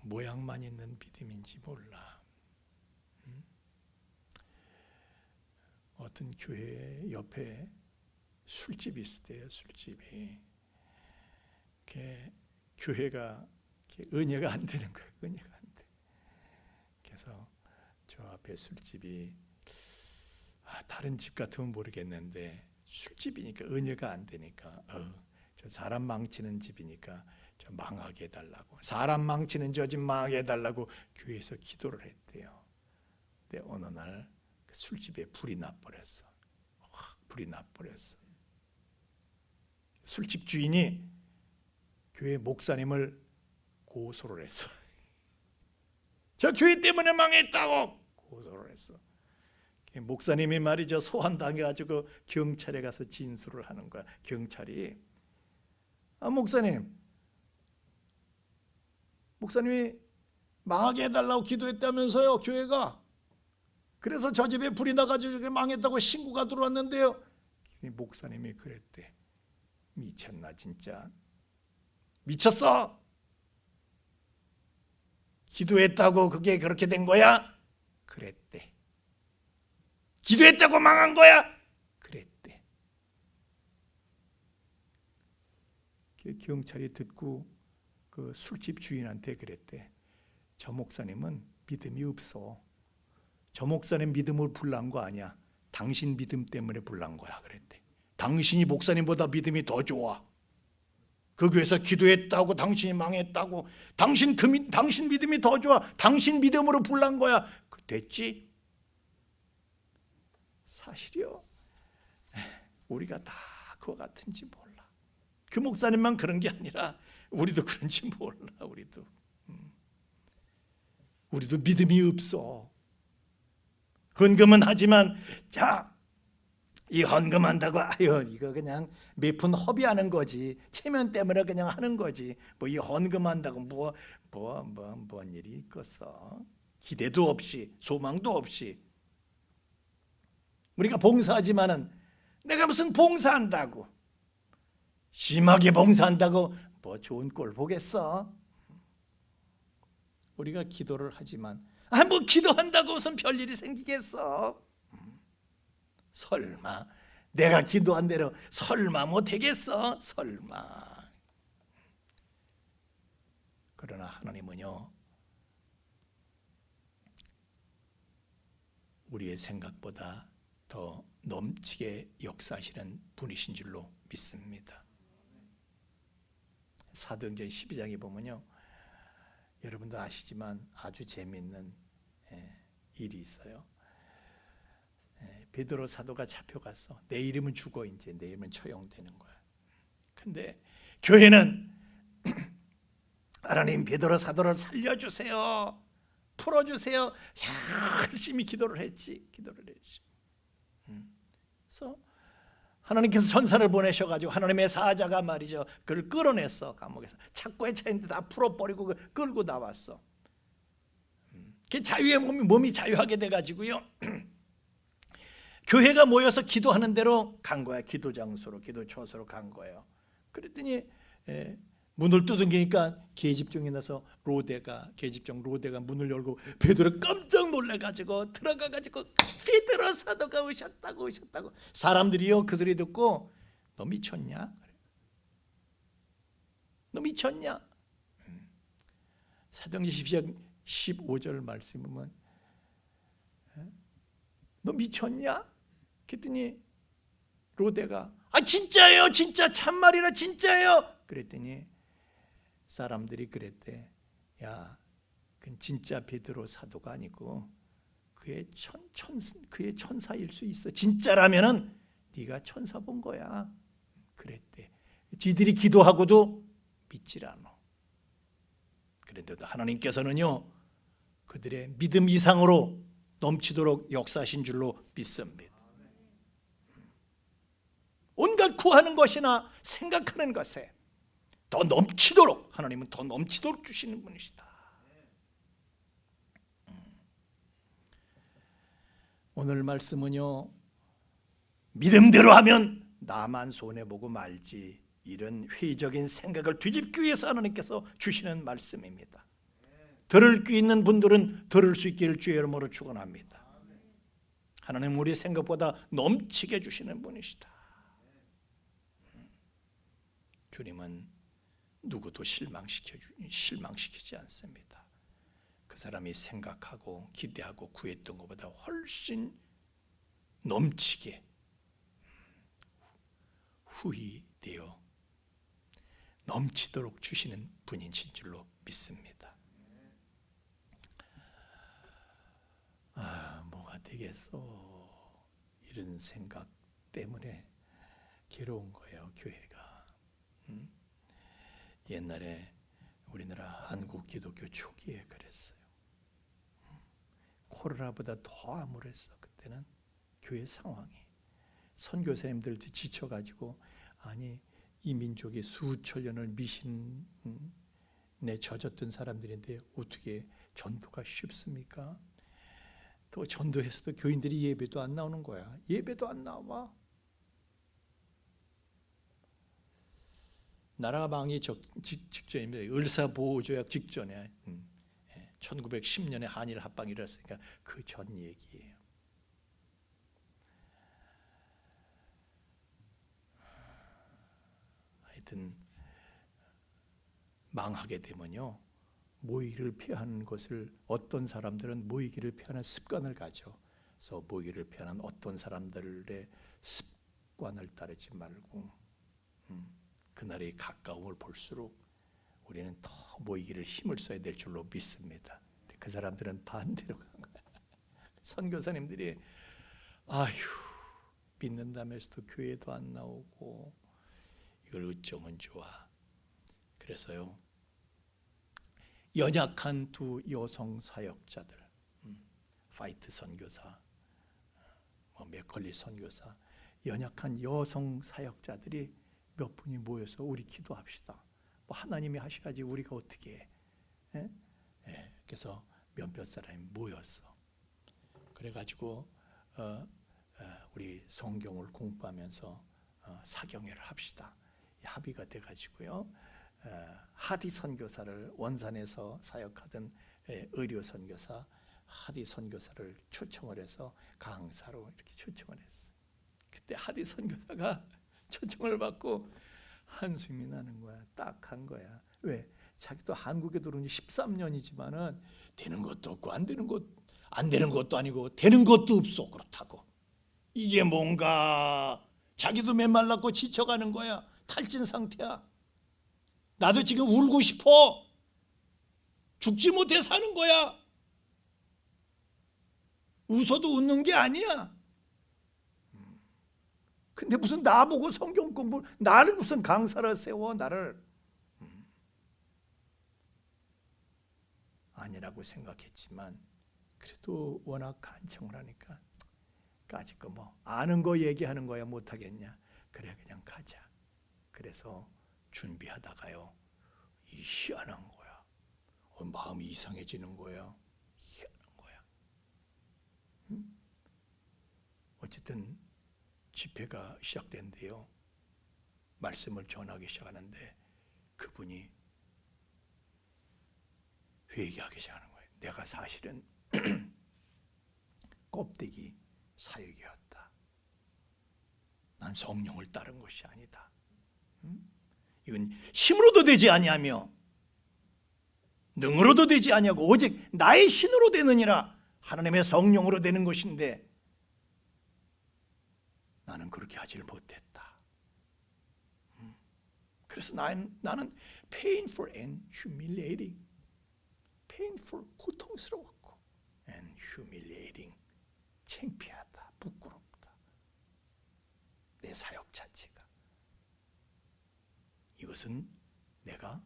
모양만 있는 믿음인지 몰라. 어떤 교회 옆에 술집이 있었대요. 술집이. 교회가 은혜가 안 되는 거예요. 은혜가 안 돼. 그래서 저 앞에 술집이 다른 집 같으면 모르겠는데 술집이니까 은혜가 안 되니까 저 사람 망치는 집이니까 저 망하게 해달라고, 사람 망치는 저 집 망하게 해달라고 교회에서 기도를 했대요. 근데 어느 날 술집에 불이 나버렸어. 확 불이 나버렸어. 술집 주인이 교회 목사님을 고소를 했어. 저 교회 때문에 망했다고 고소를 했어. 목사님이 말이죠, 소환당해가지고 경찰에 가서 진술을 하는 거야. 경찰이 목사님이 망하게 해달라고 기도했다면서요, 교회가. 그래서 저 집에 불이 나가지고 망했다고 신고가 들어왔는데요. 목사님이 그랬대. 미쳤나 진짜? 미쳤어? 기도했다고 그게 그렇게 된 거야? 그랬대. 기도했다고 망한 거야? 그랬대. 경찰이 듣고 그 술집 주인한테 그랬대. 저 목사님은 믿음이 없어. 저 목사님 믿음을 불난 거 아니야. 당신 믿음 때문에 불난 거야. 그랬대. 당신이 목사님보다 믿음이 더 좋아. 그 교회에서 기도했다고 당신이 망했다고. 당신 믿음이 더 좋아. 당신 믿음으로 불난 거야. 됐지? 사실이요. 우리가 다 그거 같은지 몰라. 그 목사님만 그런 게 아니라 우리도 그런지 몰라. 우리도 믿음이 없어. 헌금은 하지만 이 헌금한다고 이거 그냥 몇 푼 허비하는 거지. 체면 때문에 그냥 하는 거지. 뭐 이 헌금한다고 뭔 일이 있겠어. 기대도 없이 소망도 없이. 우리가 봉사하지만은 내가 무슨 봉사한다고 심하게 봉사한다고 뭐 좋은 꼴 보겠어. 우리가 기도를 하지만 뭐 기도한다고 무슨 별일이 생기겠어. 설마 내가 기도한 대로 설마 뭐 되겠어? 설마. 그러나 하나님은요, 우리의 생각보다 더 넘치게 역사하시는 분이신 줄로 믿습니다. 사도행전 12장에 보면요, 여러분도 아시지만 아주 재미있는 일이 있어요. 베드로 사도가 잡혀가서 내 이름은 죽어, 이제 내 이름은 처형되는 거야. 근데 교회는 하나님 베드로 사도를 살려주세요, 풀어주세요, 열심히 기도를 했지. 그래서 하나님께서 천사를 보내셔가지고 하나님의 사자가 말이죠, 그를 끌어냈어. 감옥에서 착고에 차있는데 다 풀어버리고 끌고 나왔어. 그 자유의 몸이 자유하게 돼가지고요, 교회가 모여서 기도하는 대로 간 거야. 기도 장소로, 기도 처소로 간 거예요. 그랬더니 문을 두들기니까 계집종이 나서 계집종 로데가 문을 열고 베드로 깜짝 놀래가지고 들어가가지고 베드로 사도가 오셨다고. 사람들이요 그 소리 듣고 너 미쳤냐? 너 미쳤냐? 사도행전 15절 말씀 보면 너 미쳤냐? 그랬더니 로데가 진짜예요, 진짜 참말이라 진짜예요. 그랬더니 사람들이 그랬대. 야, 그건 진짜 베드로 사도가 아니고 그의 천사일 수 있어. 진짜라면은 네가 천사 본 거야. 그랬대. 지들이 기도하고도 믿질 않아. 그런데도 하나님께서는요, 그들의 믿음 이상으로 넘치도록 역사하신 줄로 믿습니다. 온갖 구하는 것이나 생각하는 것에 더 넘치도록, 하나님은 더 넘치도록 주시는 분이시다. 오늘 말씀은요, 믿음대로 하면 나만 손해보고 말지, 이런 회의적인 생각을 뒤집기 위해서 하나님께서 주시는 말씀입니다. 들을 귀 있는 분들은 들을 수 있기를 주의 이름으로 축원합니다. 하나님 우리 생각보다 넘치게 주시는 분이시다. 주님은 누구도 실망시키지 않습니다. 그 사람이 생각하고 기대하고 구했던 것보다 훨씬 넘치게 후히되어 넘치도록 주시는 분인 줄로 믿습니다. 뭐가 되겠어? 이런 생각 때문에 괴로운 거예요, 교회가. 옛날에 우리나라 한국 기독교 초기에 그랬어요. 코로나보다 더 암울했어. 그때는 교회 상황이. 선교사님들도 지쳐가지고 아니 이 민족이 수천 년을 미신에 젖었던 사람들인데 어떻게 전도가 쉽습니까? 또 전도해서도 교인들이 예배도 안 나오는 거야. 예배도 안 나와. 나라가 망이 직전입니다. 을사보호조약 직전에 1910년에 한일 합방이 일어났으니까 그 전 얘기예요. 하여튼 망하게 되면요, 모이기를 피하는 것을 어떤 사람들은 모이기를 피하는 습관을 가져. 그래서 모이기를 피하는 어떤 사람들의 습관을 따르지 말고 그날의 가까움을 볼수록 우리는 더 모이기를 힘을 써야 될 줄로 믿습니다. 그 사람들은 반대로 간 거야. 선교사님들이 아휴 믿는다면서도 교회도 안 나오고 이걸 어쩌면 좋아. 그래서요, 연약한 두 여성 사역자들, 파이트 선교사, 맥컬리 선교사, 연약한 여성 사역자들이 몇 분이 모여서 우리 기도합시다. 뭐 하나님이 하셔야지 우리가 어떻게 해? 그래서 몇몇 사람이 모였어. 그래가지고 우리 성경을 공부하면서 사경회를 합시다. 합의가 돼가지고요. 하디 선교사를 원산에서 사역하던 의료 선교사 하디 선교사를 초청을 해서 강사로 이렇게 초청을 했어. 그때 하디 선교사가 초청을 받고 한숨이 나는 거야. 딱 한 거야. 왜? 자기도 한국에 들어온 지 13년이지만은 되는 것도 없고 안 되는 것도 아니고 되는 것도 없어. 그렇다고. 이게 뭔가 자기도 메말랐고 지쳐가는 거야. 탈진 상태야. 나도 지금 울고 싶어. 죽지 못해 사는 거야. 웃어도 웃는 게 아니야. 근데 무슨 나보고 성경 공부, 나를 무슨 강사를 세워, 나를. 아니라고 생각했지만 그래도 워낙 간청을 하니까 까짓 거 뭐 아는 거 얘기하는 거야 못하겠냐. 그래 그냥 가자. 그래서 준비하다가요, 이 희한한 거야. 마음이 이상해지는 거야. 희한한 거야. 어쨌든 집회가 시작된대요. 말씀을 전하기 시작하는데 그분이 회개하기 시작하는 거예요. 내가 사실은 껍데기 사역이었다. 난 성령을 따른 것이 아니다. 이건 힘으로도 되지 아니하며 능으로도 되지 아니하고 오직 나의 신으로 되느니라. 하나님의 성령으로 되는 것인데 나는 그렇게 하지를 못했다. 그래서 나는 painful and humiliating, painful 고통스러웠고 and humiliating 창피하다, 부끄럽다. 내 사역 자체가. 이것은 내가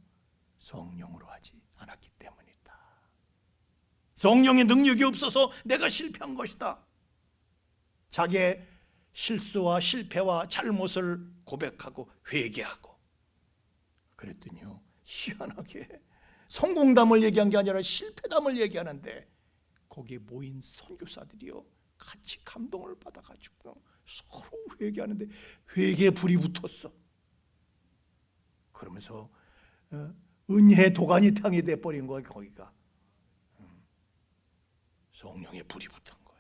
성령으로 하지 않았기 때문이다. 성령의 능력이 없어서 내가 실패한 것이다. 자기의 실수와 실패와 잘못을 고백하고 회개하고. 그랬더니요, 희한하게 성공담을 얘기한 게 아니라 실패담을 얘기하는데 거기에 모인 선교사들이요 같이 감동을 받아가지고 서로 회개하는데 회개에 불이 붙었어. 그러면서 은혜의 도가니 땅이 돼버린 거야. 거기가 성령의 불이 붙은 거야.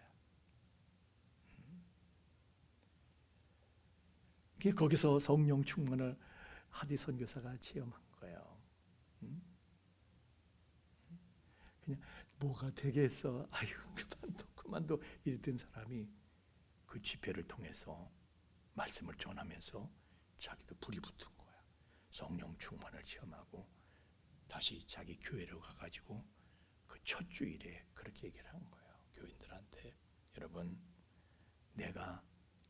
거기서 성령 충만을 하디 선교사가 체험한 거예요. 그냥 뭐가 되겠어. 아유 그만둬 이랬던 사람이 그 집회를 통해서 말씀을 전하면서 자기도 불이 붙은 거야. 성령 충만을 체험하고 다시 자기 교회로 가가지고 그 첫 주일에 그렇게 얘기를 한 거예요. 교인들한테 여러분, 내가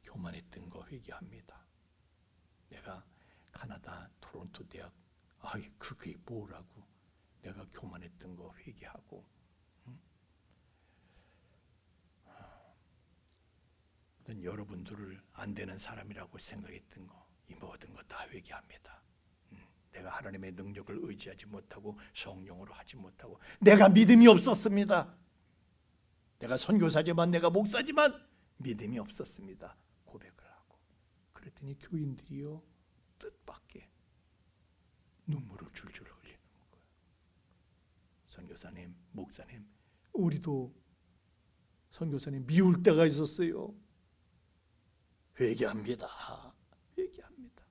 교만했던 거 회개합니다. 내가 가나다 토론토 대학, 아이 그게 뭐라고? 내가 교만했던 거 회개하고, 넌 여러분들을 안 되는 사람이라고 생각했던 거, 이 모든 거 다 회개합니다. 내가 하나님의 능력을 의지하지 못하고 성령으로 하지 못하고 내가 믿음이 없었습니다. 내가 선교사지만 내가 목사지만 믿음이 없었습니다. 고백을 하고 그랬더니 교인들이요 뜻밖의 눈물을 줄줄 흘리는 거예요. 선교사님, 목사님, 우리도 선교사님 미울 때가 있었어요. 회개합니다. 회개합니다.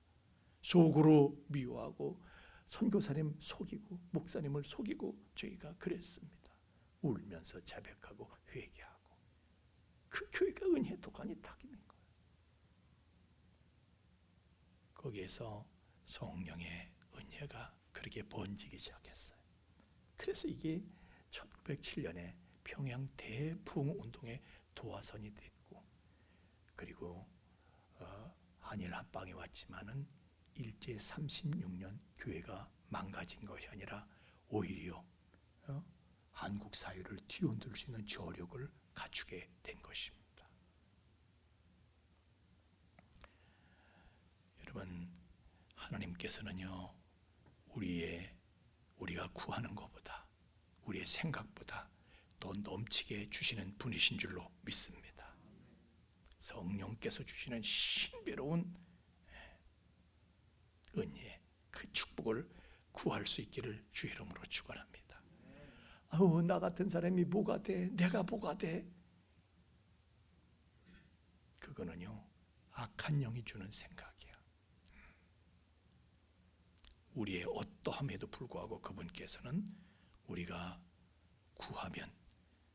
속으로 미워하고 선교사님 속이고 목사님을 속이고 저희가 그랬습니다. 울면서 자백하고 회개하고 그 교회가 은혜의 도가니 딱 있는 거예요. 거기에서 성령의 은혜가 그렇게 번지기 시작했어요. 그래서 이게 1907년에 평양 대부흥운동의 도화선이 됐고, 그리고 한일 합방이 왔지만은 일제 36년 교회가 망가진 것이 아니라 오히려 한국 사회를 뒤흔들 수 있는 저력을 갖추게 된 것입니다. 여러분, 하나님께서는요 우리가 구하는 것보다 우리의 생각보다 더 넘치게 주시는 분이신 줄로 믿습니다. 성령께서 주시는 신비로운 은혜, 그 축복을 구할 수 있기를 주의 이름으로 축원합니다. 아우, 나 같은 사람이 뭐가 돼? 내가 뭐가 돼? 그거는요 악한 영이 주는 생각이야. 우리의 어떠함에도 불구하고 그분께서는 우리가 구하면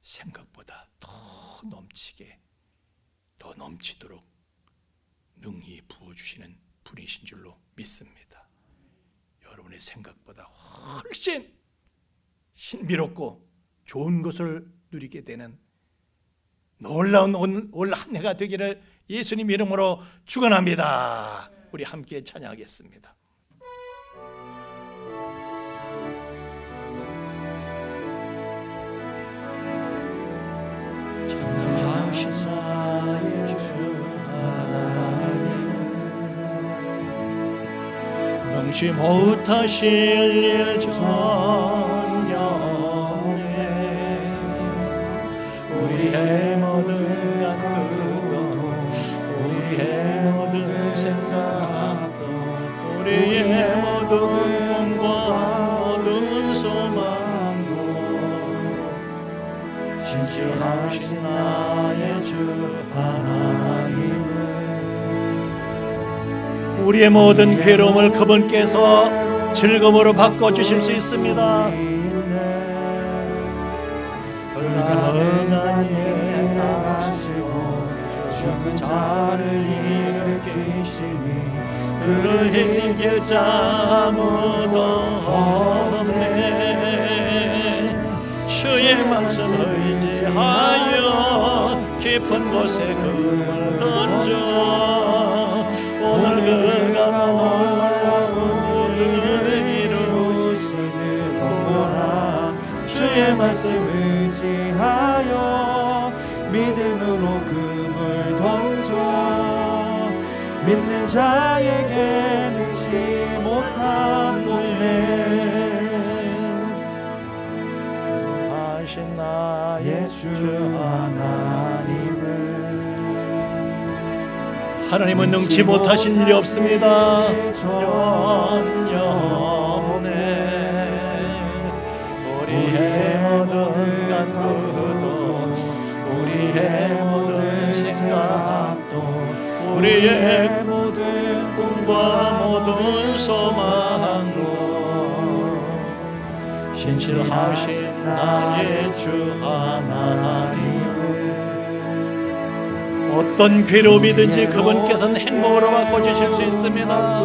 생각보다 더 넘치게, 더 넘치도록 능히 부어주시는 분이신 줄로 믿습니다. 여러분의 생각보다 훨씬 신비롭고 좋은 것을 누리게 되는 놀라운 올 한 해가 되기를 예수님 이름으로 축원합니다. 우리 함께 찬양하겠습니다. 찬양하신 나의 주 하나님, 능치 못하실 일 전혀 없네. 우리의 모든 약도, 우리의 모든 생각도, 우리의 모든 꿈과 모든 소망도 신실하신 나의 주 하나님은 우리의 모든 괴로움을 그분께서 즐거움으로 바꿔주실 수 있습니다. 불가능한 일 하시고 죽은 자를 일으키시니 그를 이길 자 아무도 없네. 주의 말씀을 의지하여 깊은 곳에 금을 던져 오늘 그가 놀라운 일을 이루시는 보라. 주의 말씀 의지하여 믿음으로 금을 던져 믿는 자에게 능치 못한 놀래 하신 나의 주 하나님은 능치 못하신 일이 없습니다. 전혀 없네. 우리의 모든 간구도, 우리의 모든 생각도, 우리의 모든 꿈과 모든 소망도 신실하신 나의 주 하나님은 어떤 괴로움이든지 그분께서는 행복으로 바꿔주실 수 있습니다.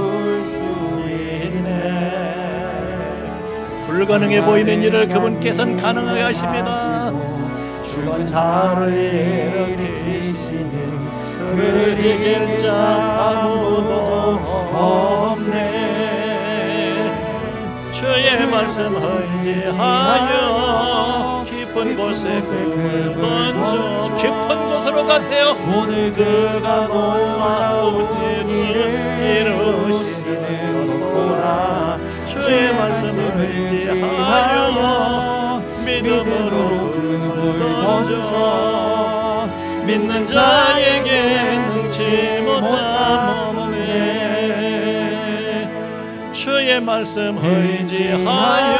불가능해 보이는 일을 그분께서는 가능하게 하십니다. 죽은 자를 일으키시니 그를 이길 자 아무도 없네. 말씀 의지하여 깊은 곳에 금을 던져 깊은 곳으로 가세요. 오늘 그가 놀라운 일을 이루시는구나. 주의 말씀 의지하여 믿음으로 금을 던져 믿는 자에게 능치 못함 없네. 주의 말씀 의지하여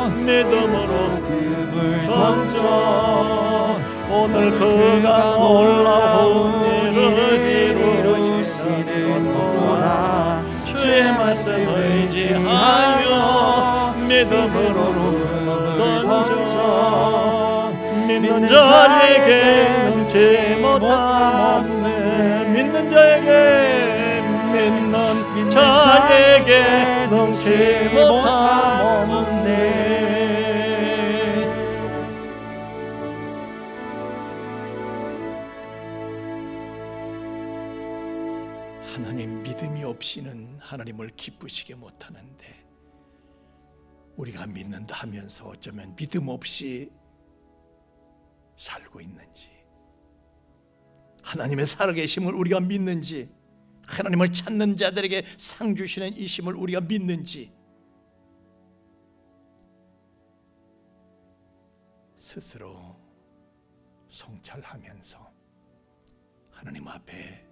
믿음으로 금을 던져 오늘 그가 놀라운 일을 이루시는구나. 주의 말씀 의지하여 믿음으로 던져 믿는 자에게 능치 못함 없네. 믿는 자에게 능치 못함 없네. 하나님 믿음이 없이는 하나님을 기쁘시게 못하는데, 우리가 믿는다 하면서 어쩌면 믿음 없이 살고 있는지, 하나님의 살아계심을 우리가 믿는지, 하나님을 찾는 자들에게 상 주시는 이 심을 우리가 믿는지 스스로 성찰하면서 하나님 앞에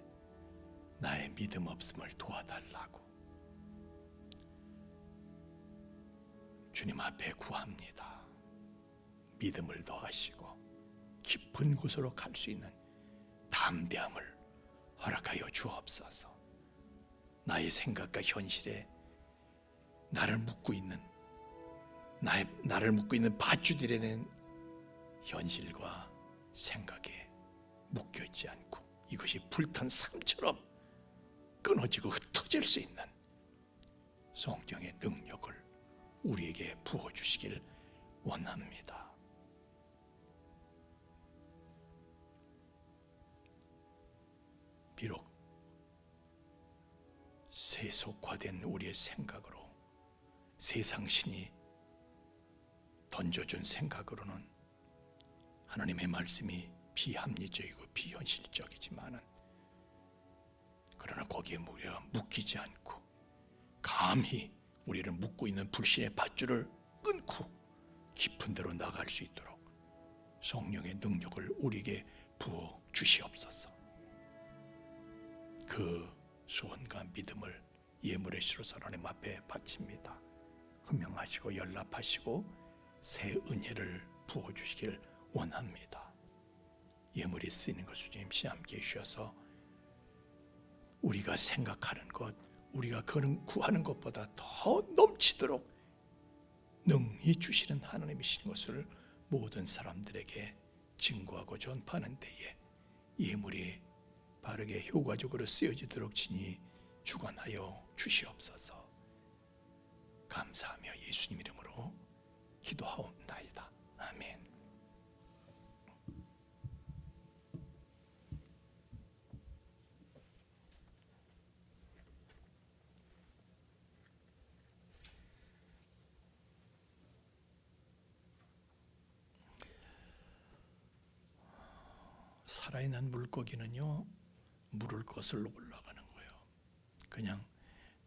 나의 믿음 없음을 도와달라고 주님 앞에 구합니다. 믿음을 더하시고 깊은 곳으로 갈 수 있는 담대함을 허락하여 주옵소서. 나의 생각과 현실에 나를 묶고 있는 밧줄들에 대한 현실과 생각에 묶여 있지 않고 이것이 불탄 삶처럼 끊어지고 흩어질 수 있는 성령의 능력을 우리에게 부어주시길 원합니다. 비록 세속화된 우리의 생각으로, 세상신이 던져준 생각으로는 하나님의 말씀이 비합리적이고 비현실적이지만은, 그러나 거기에 우리가 묶이지 않고 감히 우리를 묶고 있는 불신의 밧줄을 끊고 깊은 데로 나갈 수 있도록 성령의 능력을 우리에게 부어 주시옵소서. 그 소원과 믿음을 예물의 시로서 하나님 앞에 바칩니다. 흠명하시고 연락하시고 새 은혜를 부어 주시길 원합니다. 예물이 쓰이는 것을 주님 함께 해주셔서 우리가 생각하는 것, 우리가 구하는 것보다 더 넘치도록 능히 주시는 하나님이신 것을 모든 사람들에게 증거하고 전파하는 데에 예물이 바르게 효과적으로 쓰여지도록 진히 주관하여 주시옵소서. 감사하며 예수님 이름으로 기도하옵나이다. 아멘. 살아있는 물고기는요, 물을 거슬러 올라가는 거예요. 그냥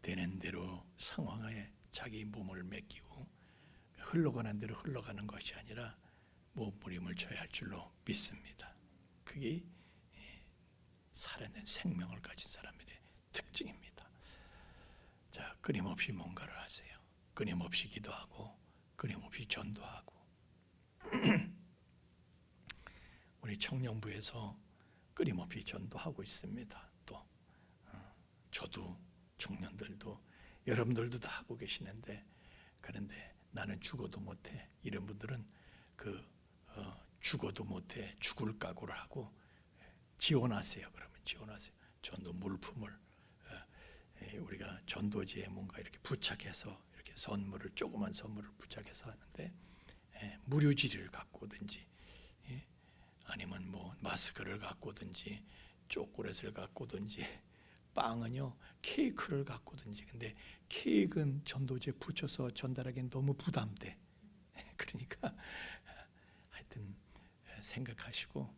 되는 대로 상황에 자기 몸을 맡기고 흘러가는 대로 흘러가는 것이 아니라 몸부림을 쳐야 할 줄로 믿습니다. 그게 살아있는 생명을 가진 사람의 특징입니다. 자, 끊임없이 뭔가를 하세요. 끊임없이 기도하고 끊임없이 전도하고 우리 청년부에서 끊임없이 전도하고 있습니다. 또 저도 청년들도 여러분들도 다 하고 계시는데, 그런데 나는 죽어도 못해 이런 분들은 죽어도 못해 죽을 각오를 하고 지원하세요. 그러면 지원하세요. 전도 물품을 우리가 전도지에 뭔가 이렇게 부착해서 이렇게 선물을, 조그만 선물을 부착해서 하는데, 무료지를 갖고 오든지 아니면 뭐 마스크를 갖고 오든지 초콜릿을 갖고 오든지 빵은요 케이크를 갖고든지, 근데 케이크는 전도지에 붙여서 전달하기엔 너무 부담돼. 그러니까 하여튼 생각하시고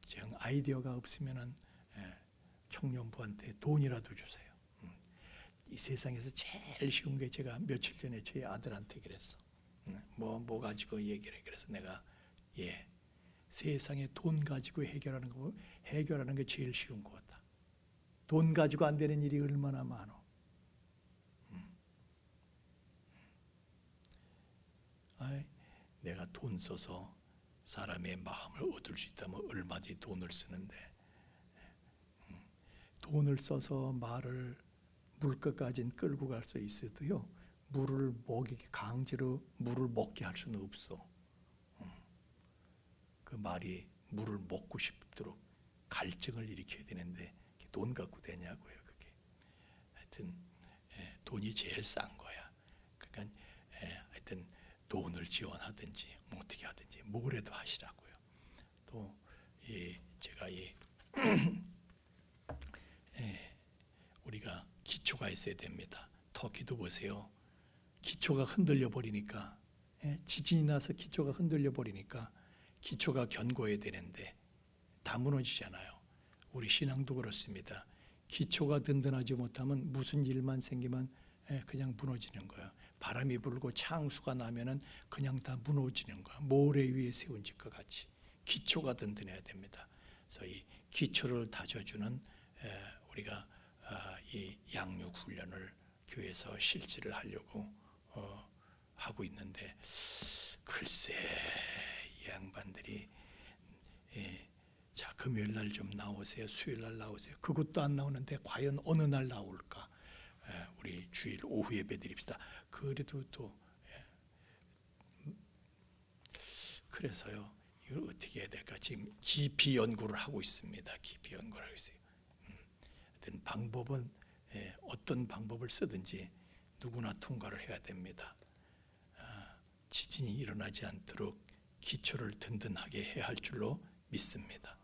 정 아이디어가 없으면은 청년부한테 돈이라도 주세요. 이 세상에서 제일 쉬운 게, 제가 며칠 전에 제 아들한테 그랬어. 뭐 가지고 얘기를 해. 그래서 내가 세상에 돈 가지고 해결하는 게 제일 쉬운 것 같다. 돈 가지고 안 되는 일이 얼마나 많어. 내가 돈 써서 사람의 마음을 얻을 수 있다면 얼마든지 돈을 쓰는데, 돈을 써서 말을 물끝까지는 끌고 갈 수 있어도요, 물을 먹이게 강제로 물을 먹게 할 수는 없어. 그 말이 물을 먹고 싶도록 갈증을 일으켜야 되는데 돈 갖고 되냐고요. 그게 하여튼 돈이 제일 싼 거야. 그러니까 하여튼 돈을 지원하든지 뭐 어떻게 하든지 뭐라도 하시라고요. 또 제가 우리가 기초가 있어야 됩니다. 터키도 보세요. 기초가 흔들려 버리니까, 지진이 나서 기초가 흔들려 버리니까 기초가 견고해야 되는데 다 무너지잖아요. 우리 신앙도 그렇습니다. 기초가 든든하지 못하면 무슨 일만 생기면 그냥 무너지는 거예요. 바람이 불고 창수가 나면은 그냥 다 무너지는 거예요. 모래 위에 세운 집과 같이 기초가 든든해야 됩니다. 그래서 이 기초를 다져주는 우리가 이 양육 훈련을 교회에서 실시를 하려고 하고 있는데, 글쎄 이 양반들이 자 금요일 날 좀 나오세요, 수요일 날 나오세요. 그것도 안 나오는데 과연 어느 날 나올까? 우리 주일 오후 예배 드립시다. 그래도 또 그래서요, 이걸 어떻게 해야 될까 지금 깊이 연구를 하고 있습니다. 깊이 연구를 하고 있어요. 하여튼 방법은 어떤 방법을 쓰든지 누구나 통과를 해야 됩니다. 지진이 일어나지 않도록 기초를 든든하게 해야 할 줄로 믿습니다.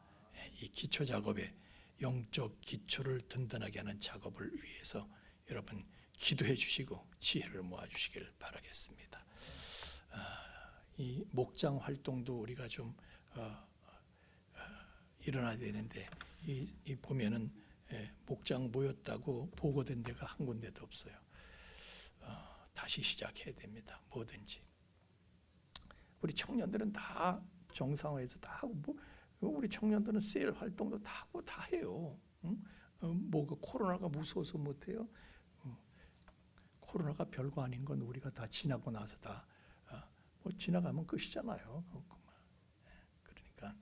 이 기초 작업에, 영적 기초를 든든하게 하는 작업을 위해서 여러분 기도해 주시고 지혜를 모아 주시길 바라겠습니다. 이 목장 활동도 우리가 좀 일어나야 되는데, 이 보면은 목장 모였다고 보고된 데가 한 군데도 없어요. 다시 시작해야 됩니다. 뭐든지. 우리 청년들은 다 정상화해서 다 하고, 우리 청년들은 세일 활동도 다 하고 다 해요. 뭐가 코로나가 무서워서 못 해요? 코로나가 별거 아닌 건 우리가 다 지나고 나서 다 뭐 지나가면 끝이잖아요. 그러니까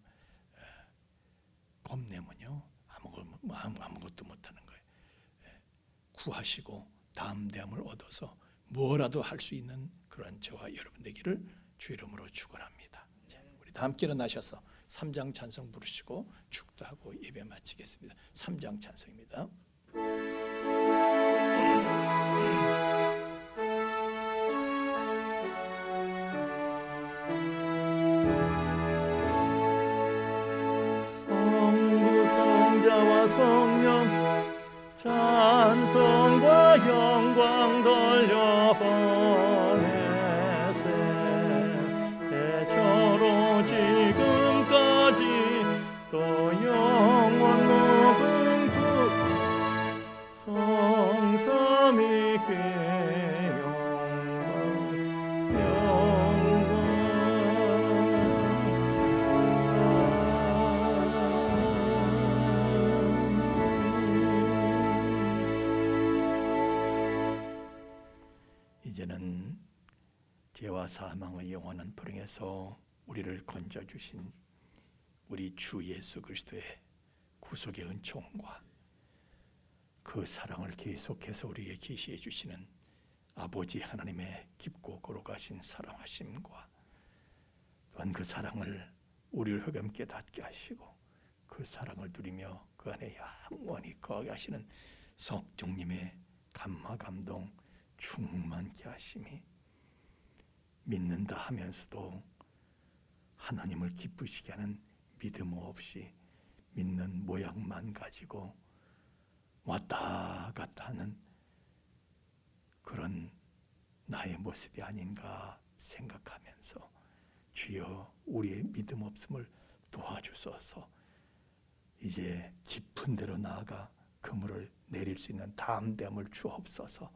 겁내면요 아무것도 못하는 거예요. 구하시고 담대함을 얻어서 뭐라도 할 수 있는 그런 저와 여러분 되기를 주 이름으로 축원합니다. 우리 다 함께 일어나셔서 3장 찬송 부르시고 축도하고 예배 마치겠습니다. 3장 찬송입니다. 성부 성자와 성령 찬송과 영광 돌려보내세. 대초로 지금까지 또 영원 무궁도 성삼위께 이제는 죄와 사망의 영원한 불행에서 우리를 건져주신 우리 주 예수 그리스도의 구속의 은총과 그 사랑을 계속해서 우리에게 계시해 주시는 아버지 하나님의 깊고 거룩하신 사랑하심과 또한 그 사랑을 우리를 흑암 깨닫게 하시고 그 사랑을 누리며 그 안에 영원히 거하게 하시는 성령님의 감화 감동 충만케 하심이 믿는다 하면서도 하나님을 기쁘시게 하는 믿음 없이 믿는 모양만 가지고 왔다 갔다 하는 그런 나의 모습이 아닌가 생각하면서 주여 우리의 믿음 없음을 도와주소서. 이제 깊은 데로 나아가 그물을 내릴 수 있는 담대함을 주옵소서.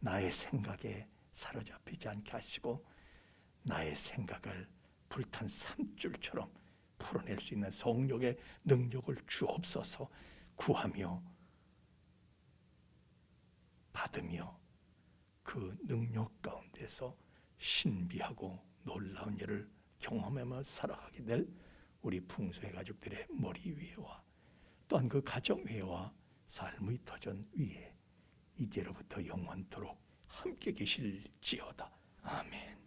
나의 생각에 사로잡히지 않게 하시고 나의 생각을 불탄 삼줄처럼 풀어낼 수 있는 성령의 능력을 주옵소서. 구하며 받으며 그 능력 가운데서 신비하고 놀라운 일을 경험하며 살아가게 될 우리 풍성의 가족들의 머리 위에와 또한 그 가정 위에와 삶의 터전 위에 이제로부터 영원토록 함께 계실지어다. 아멘.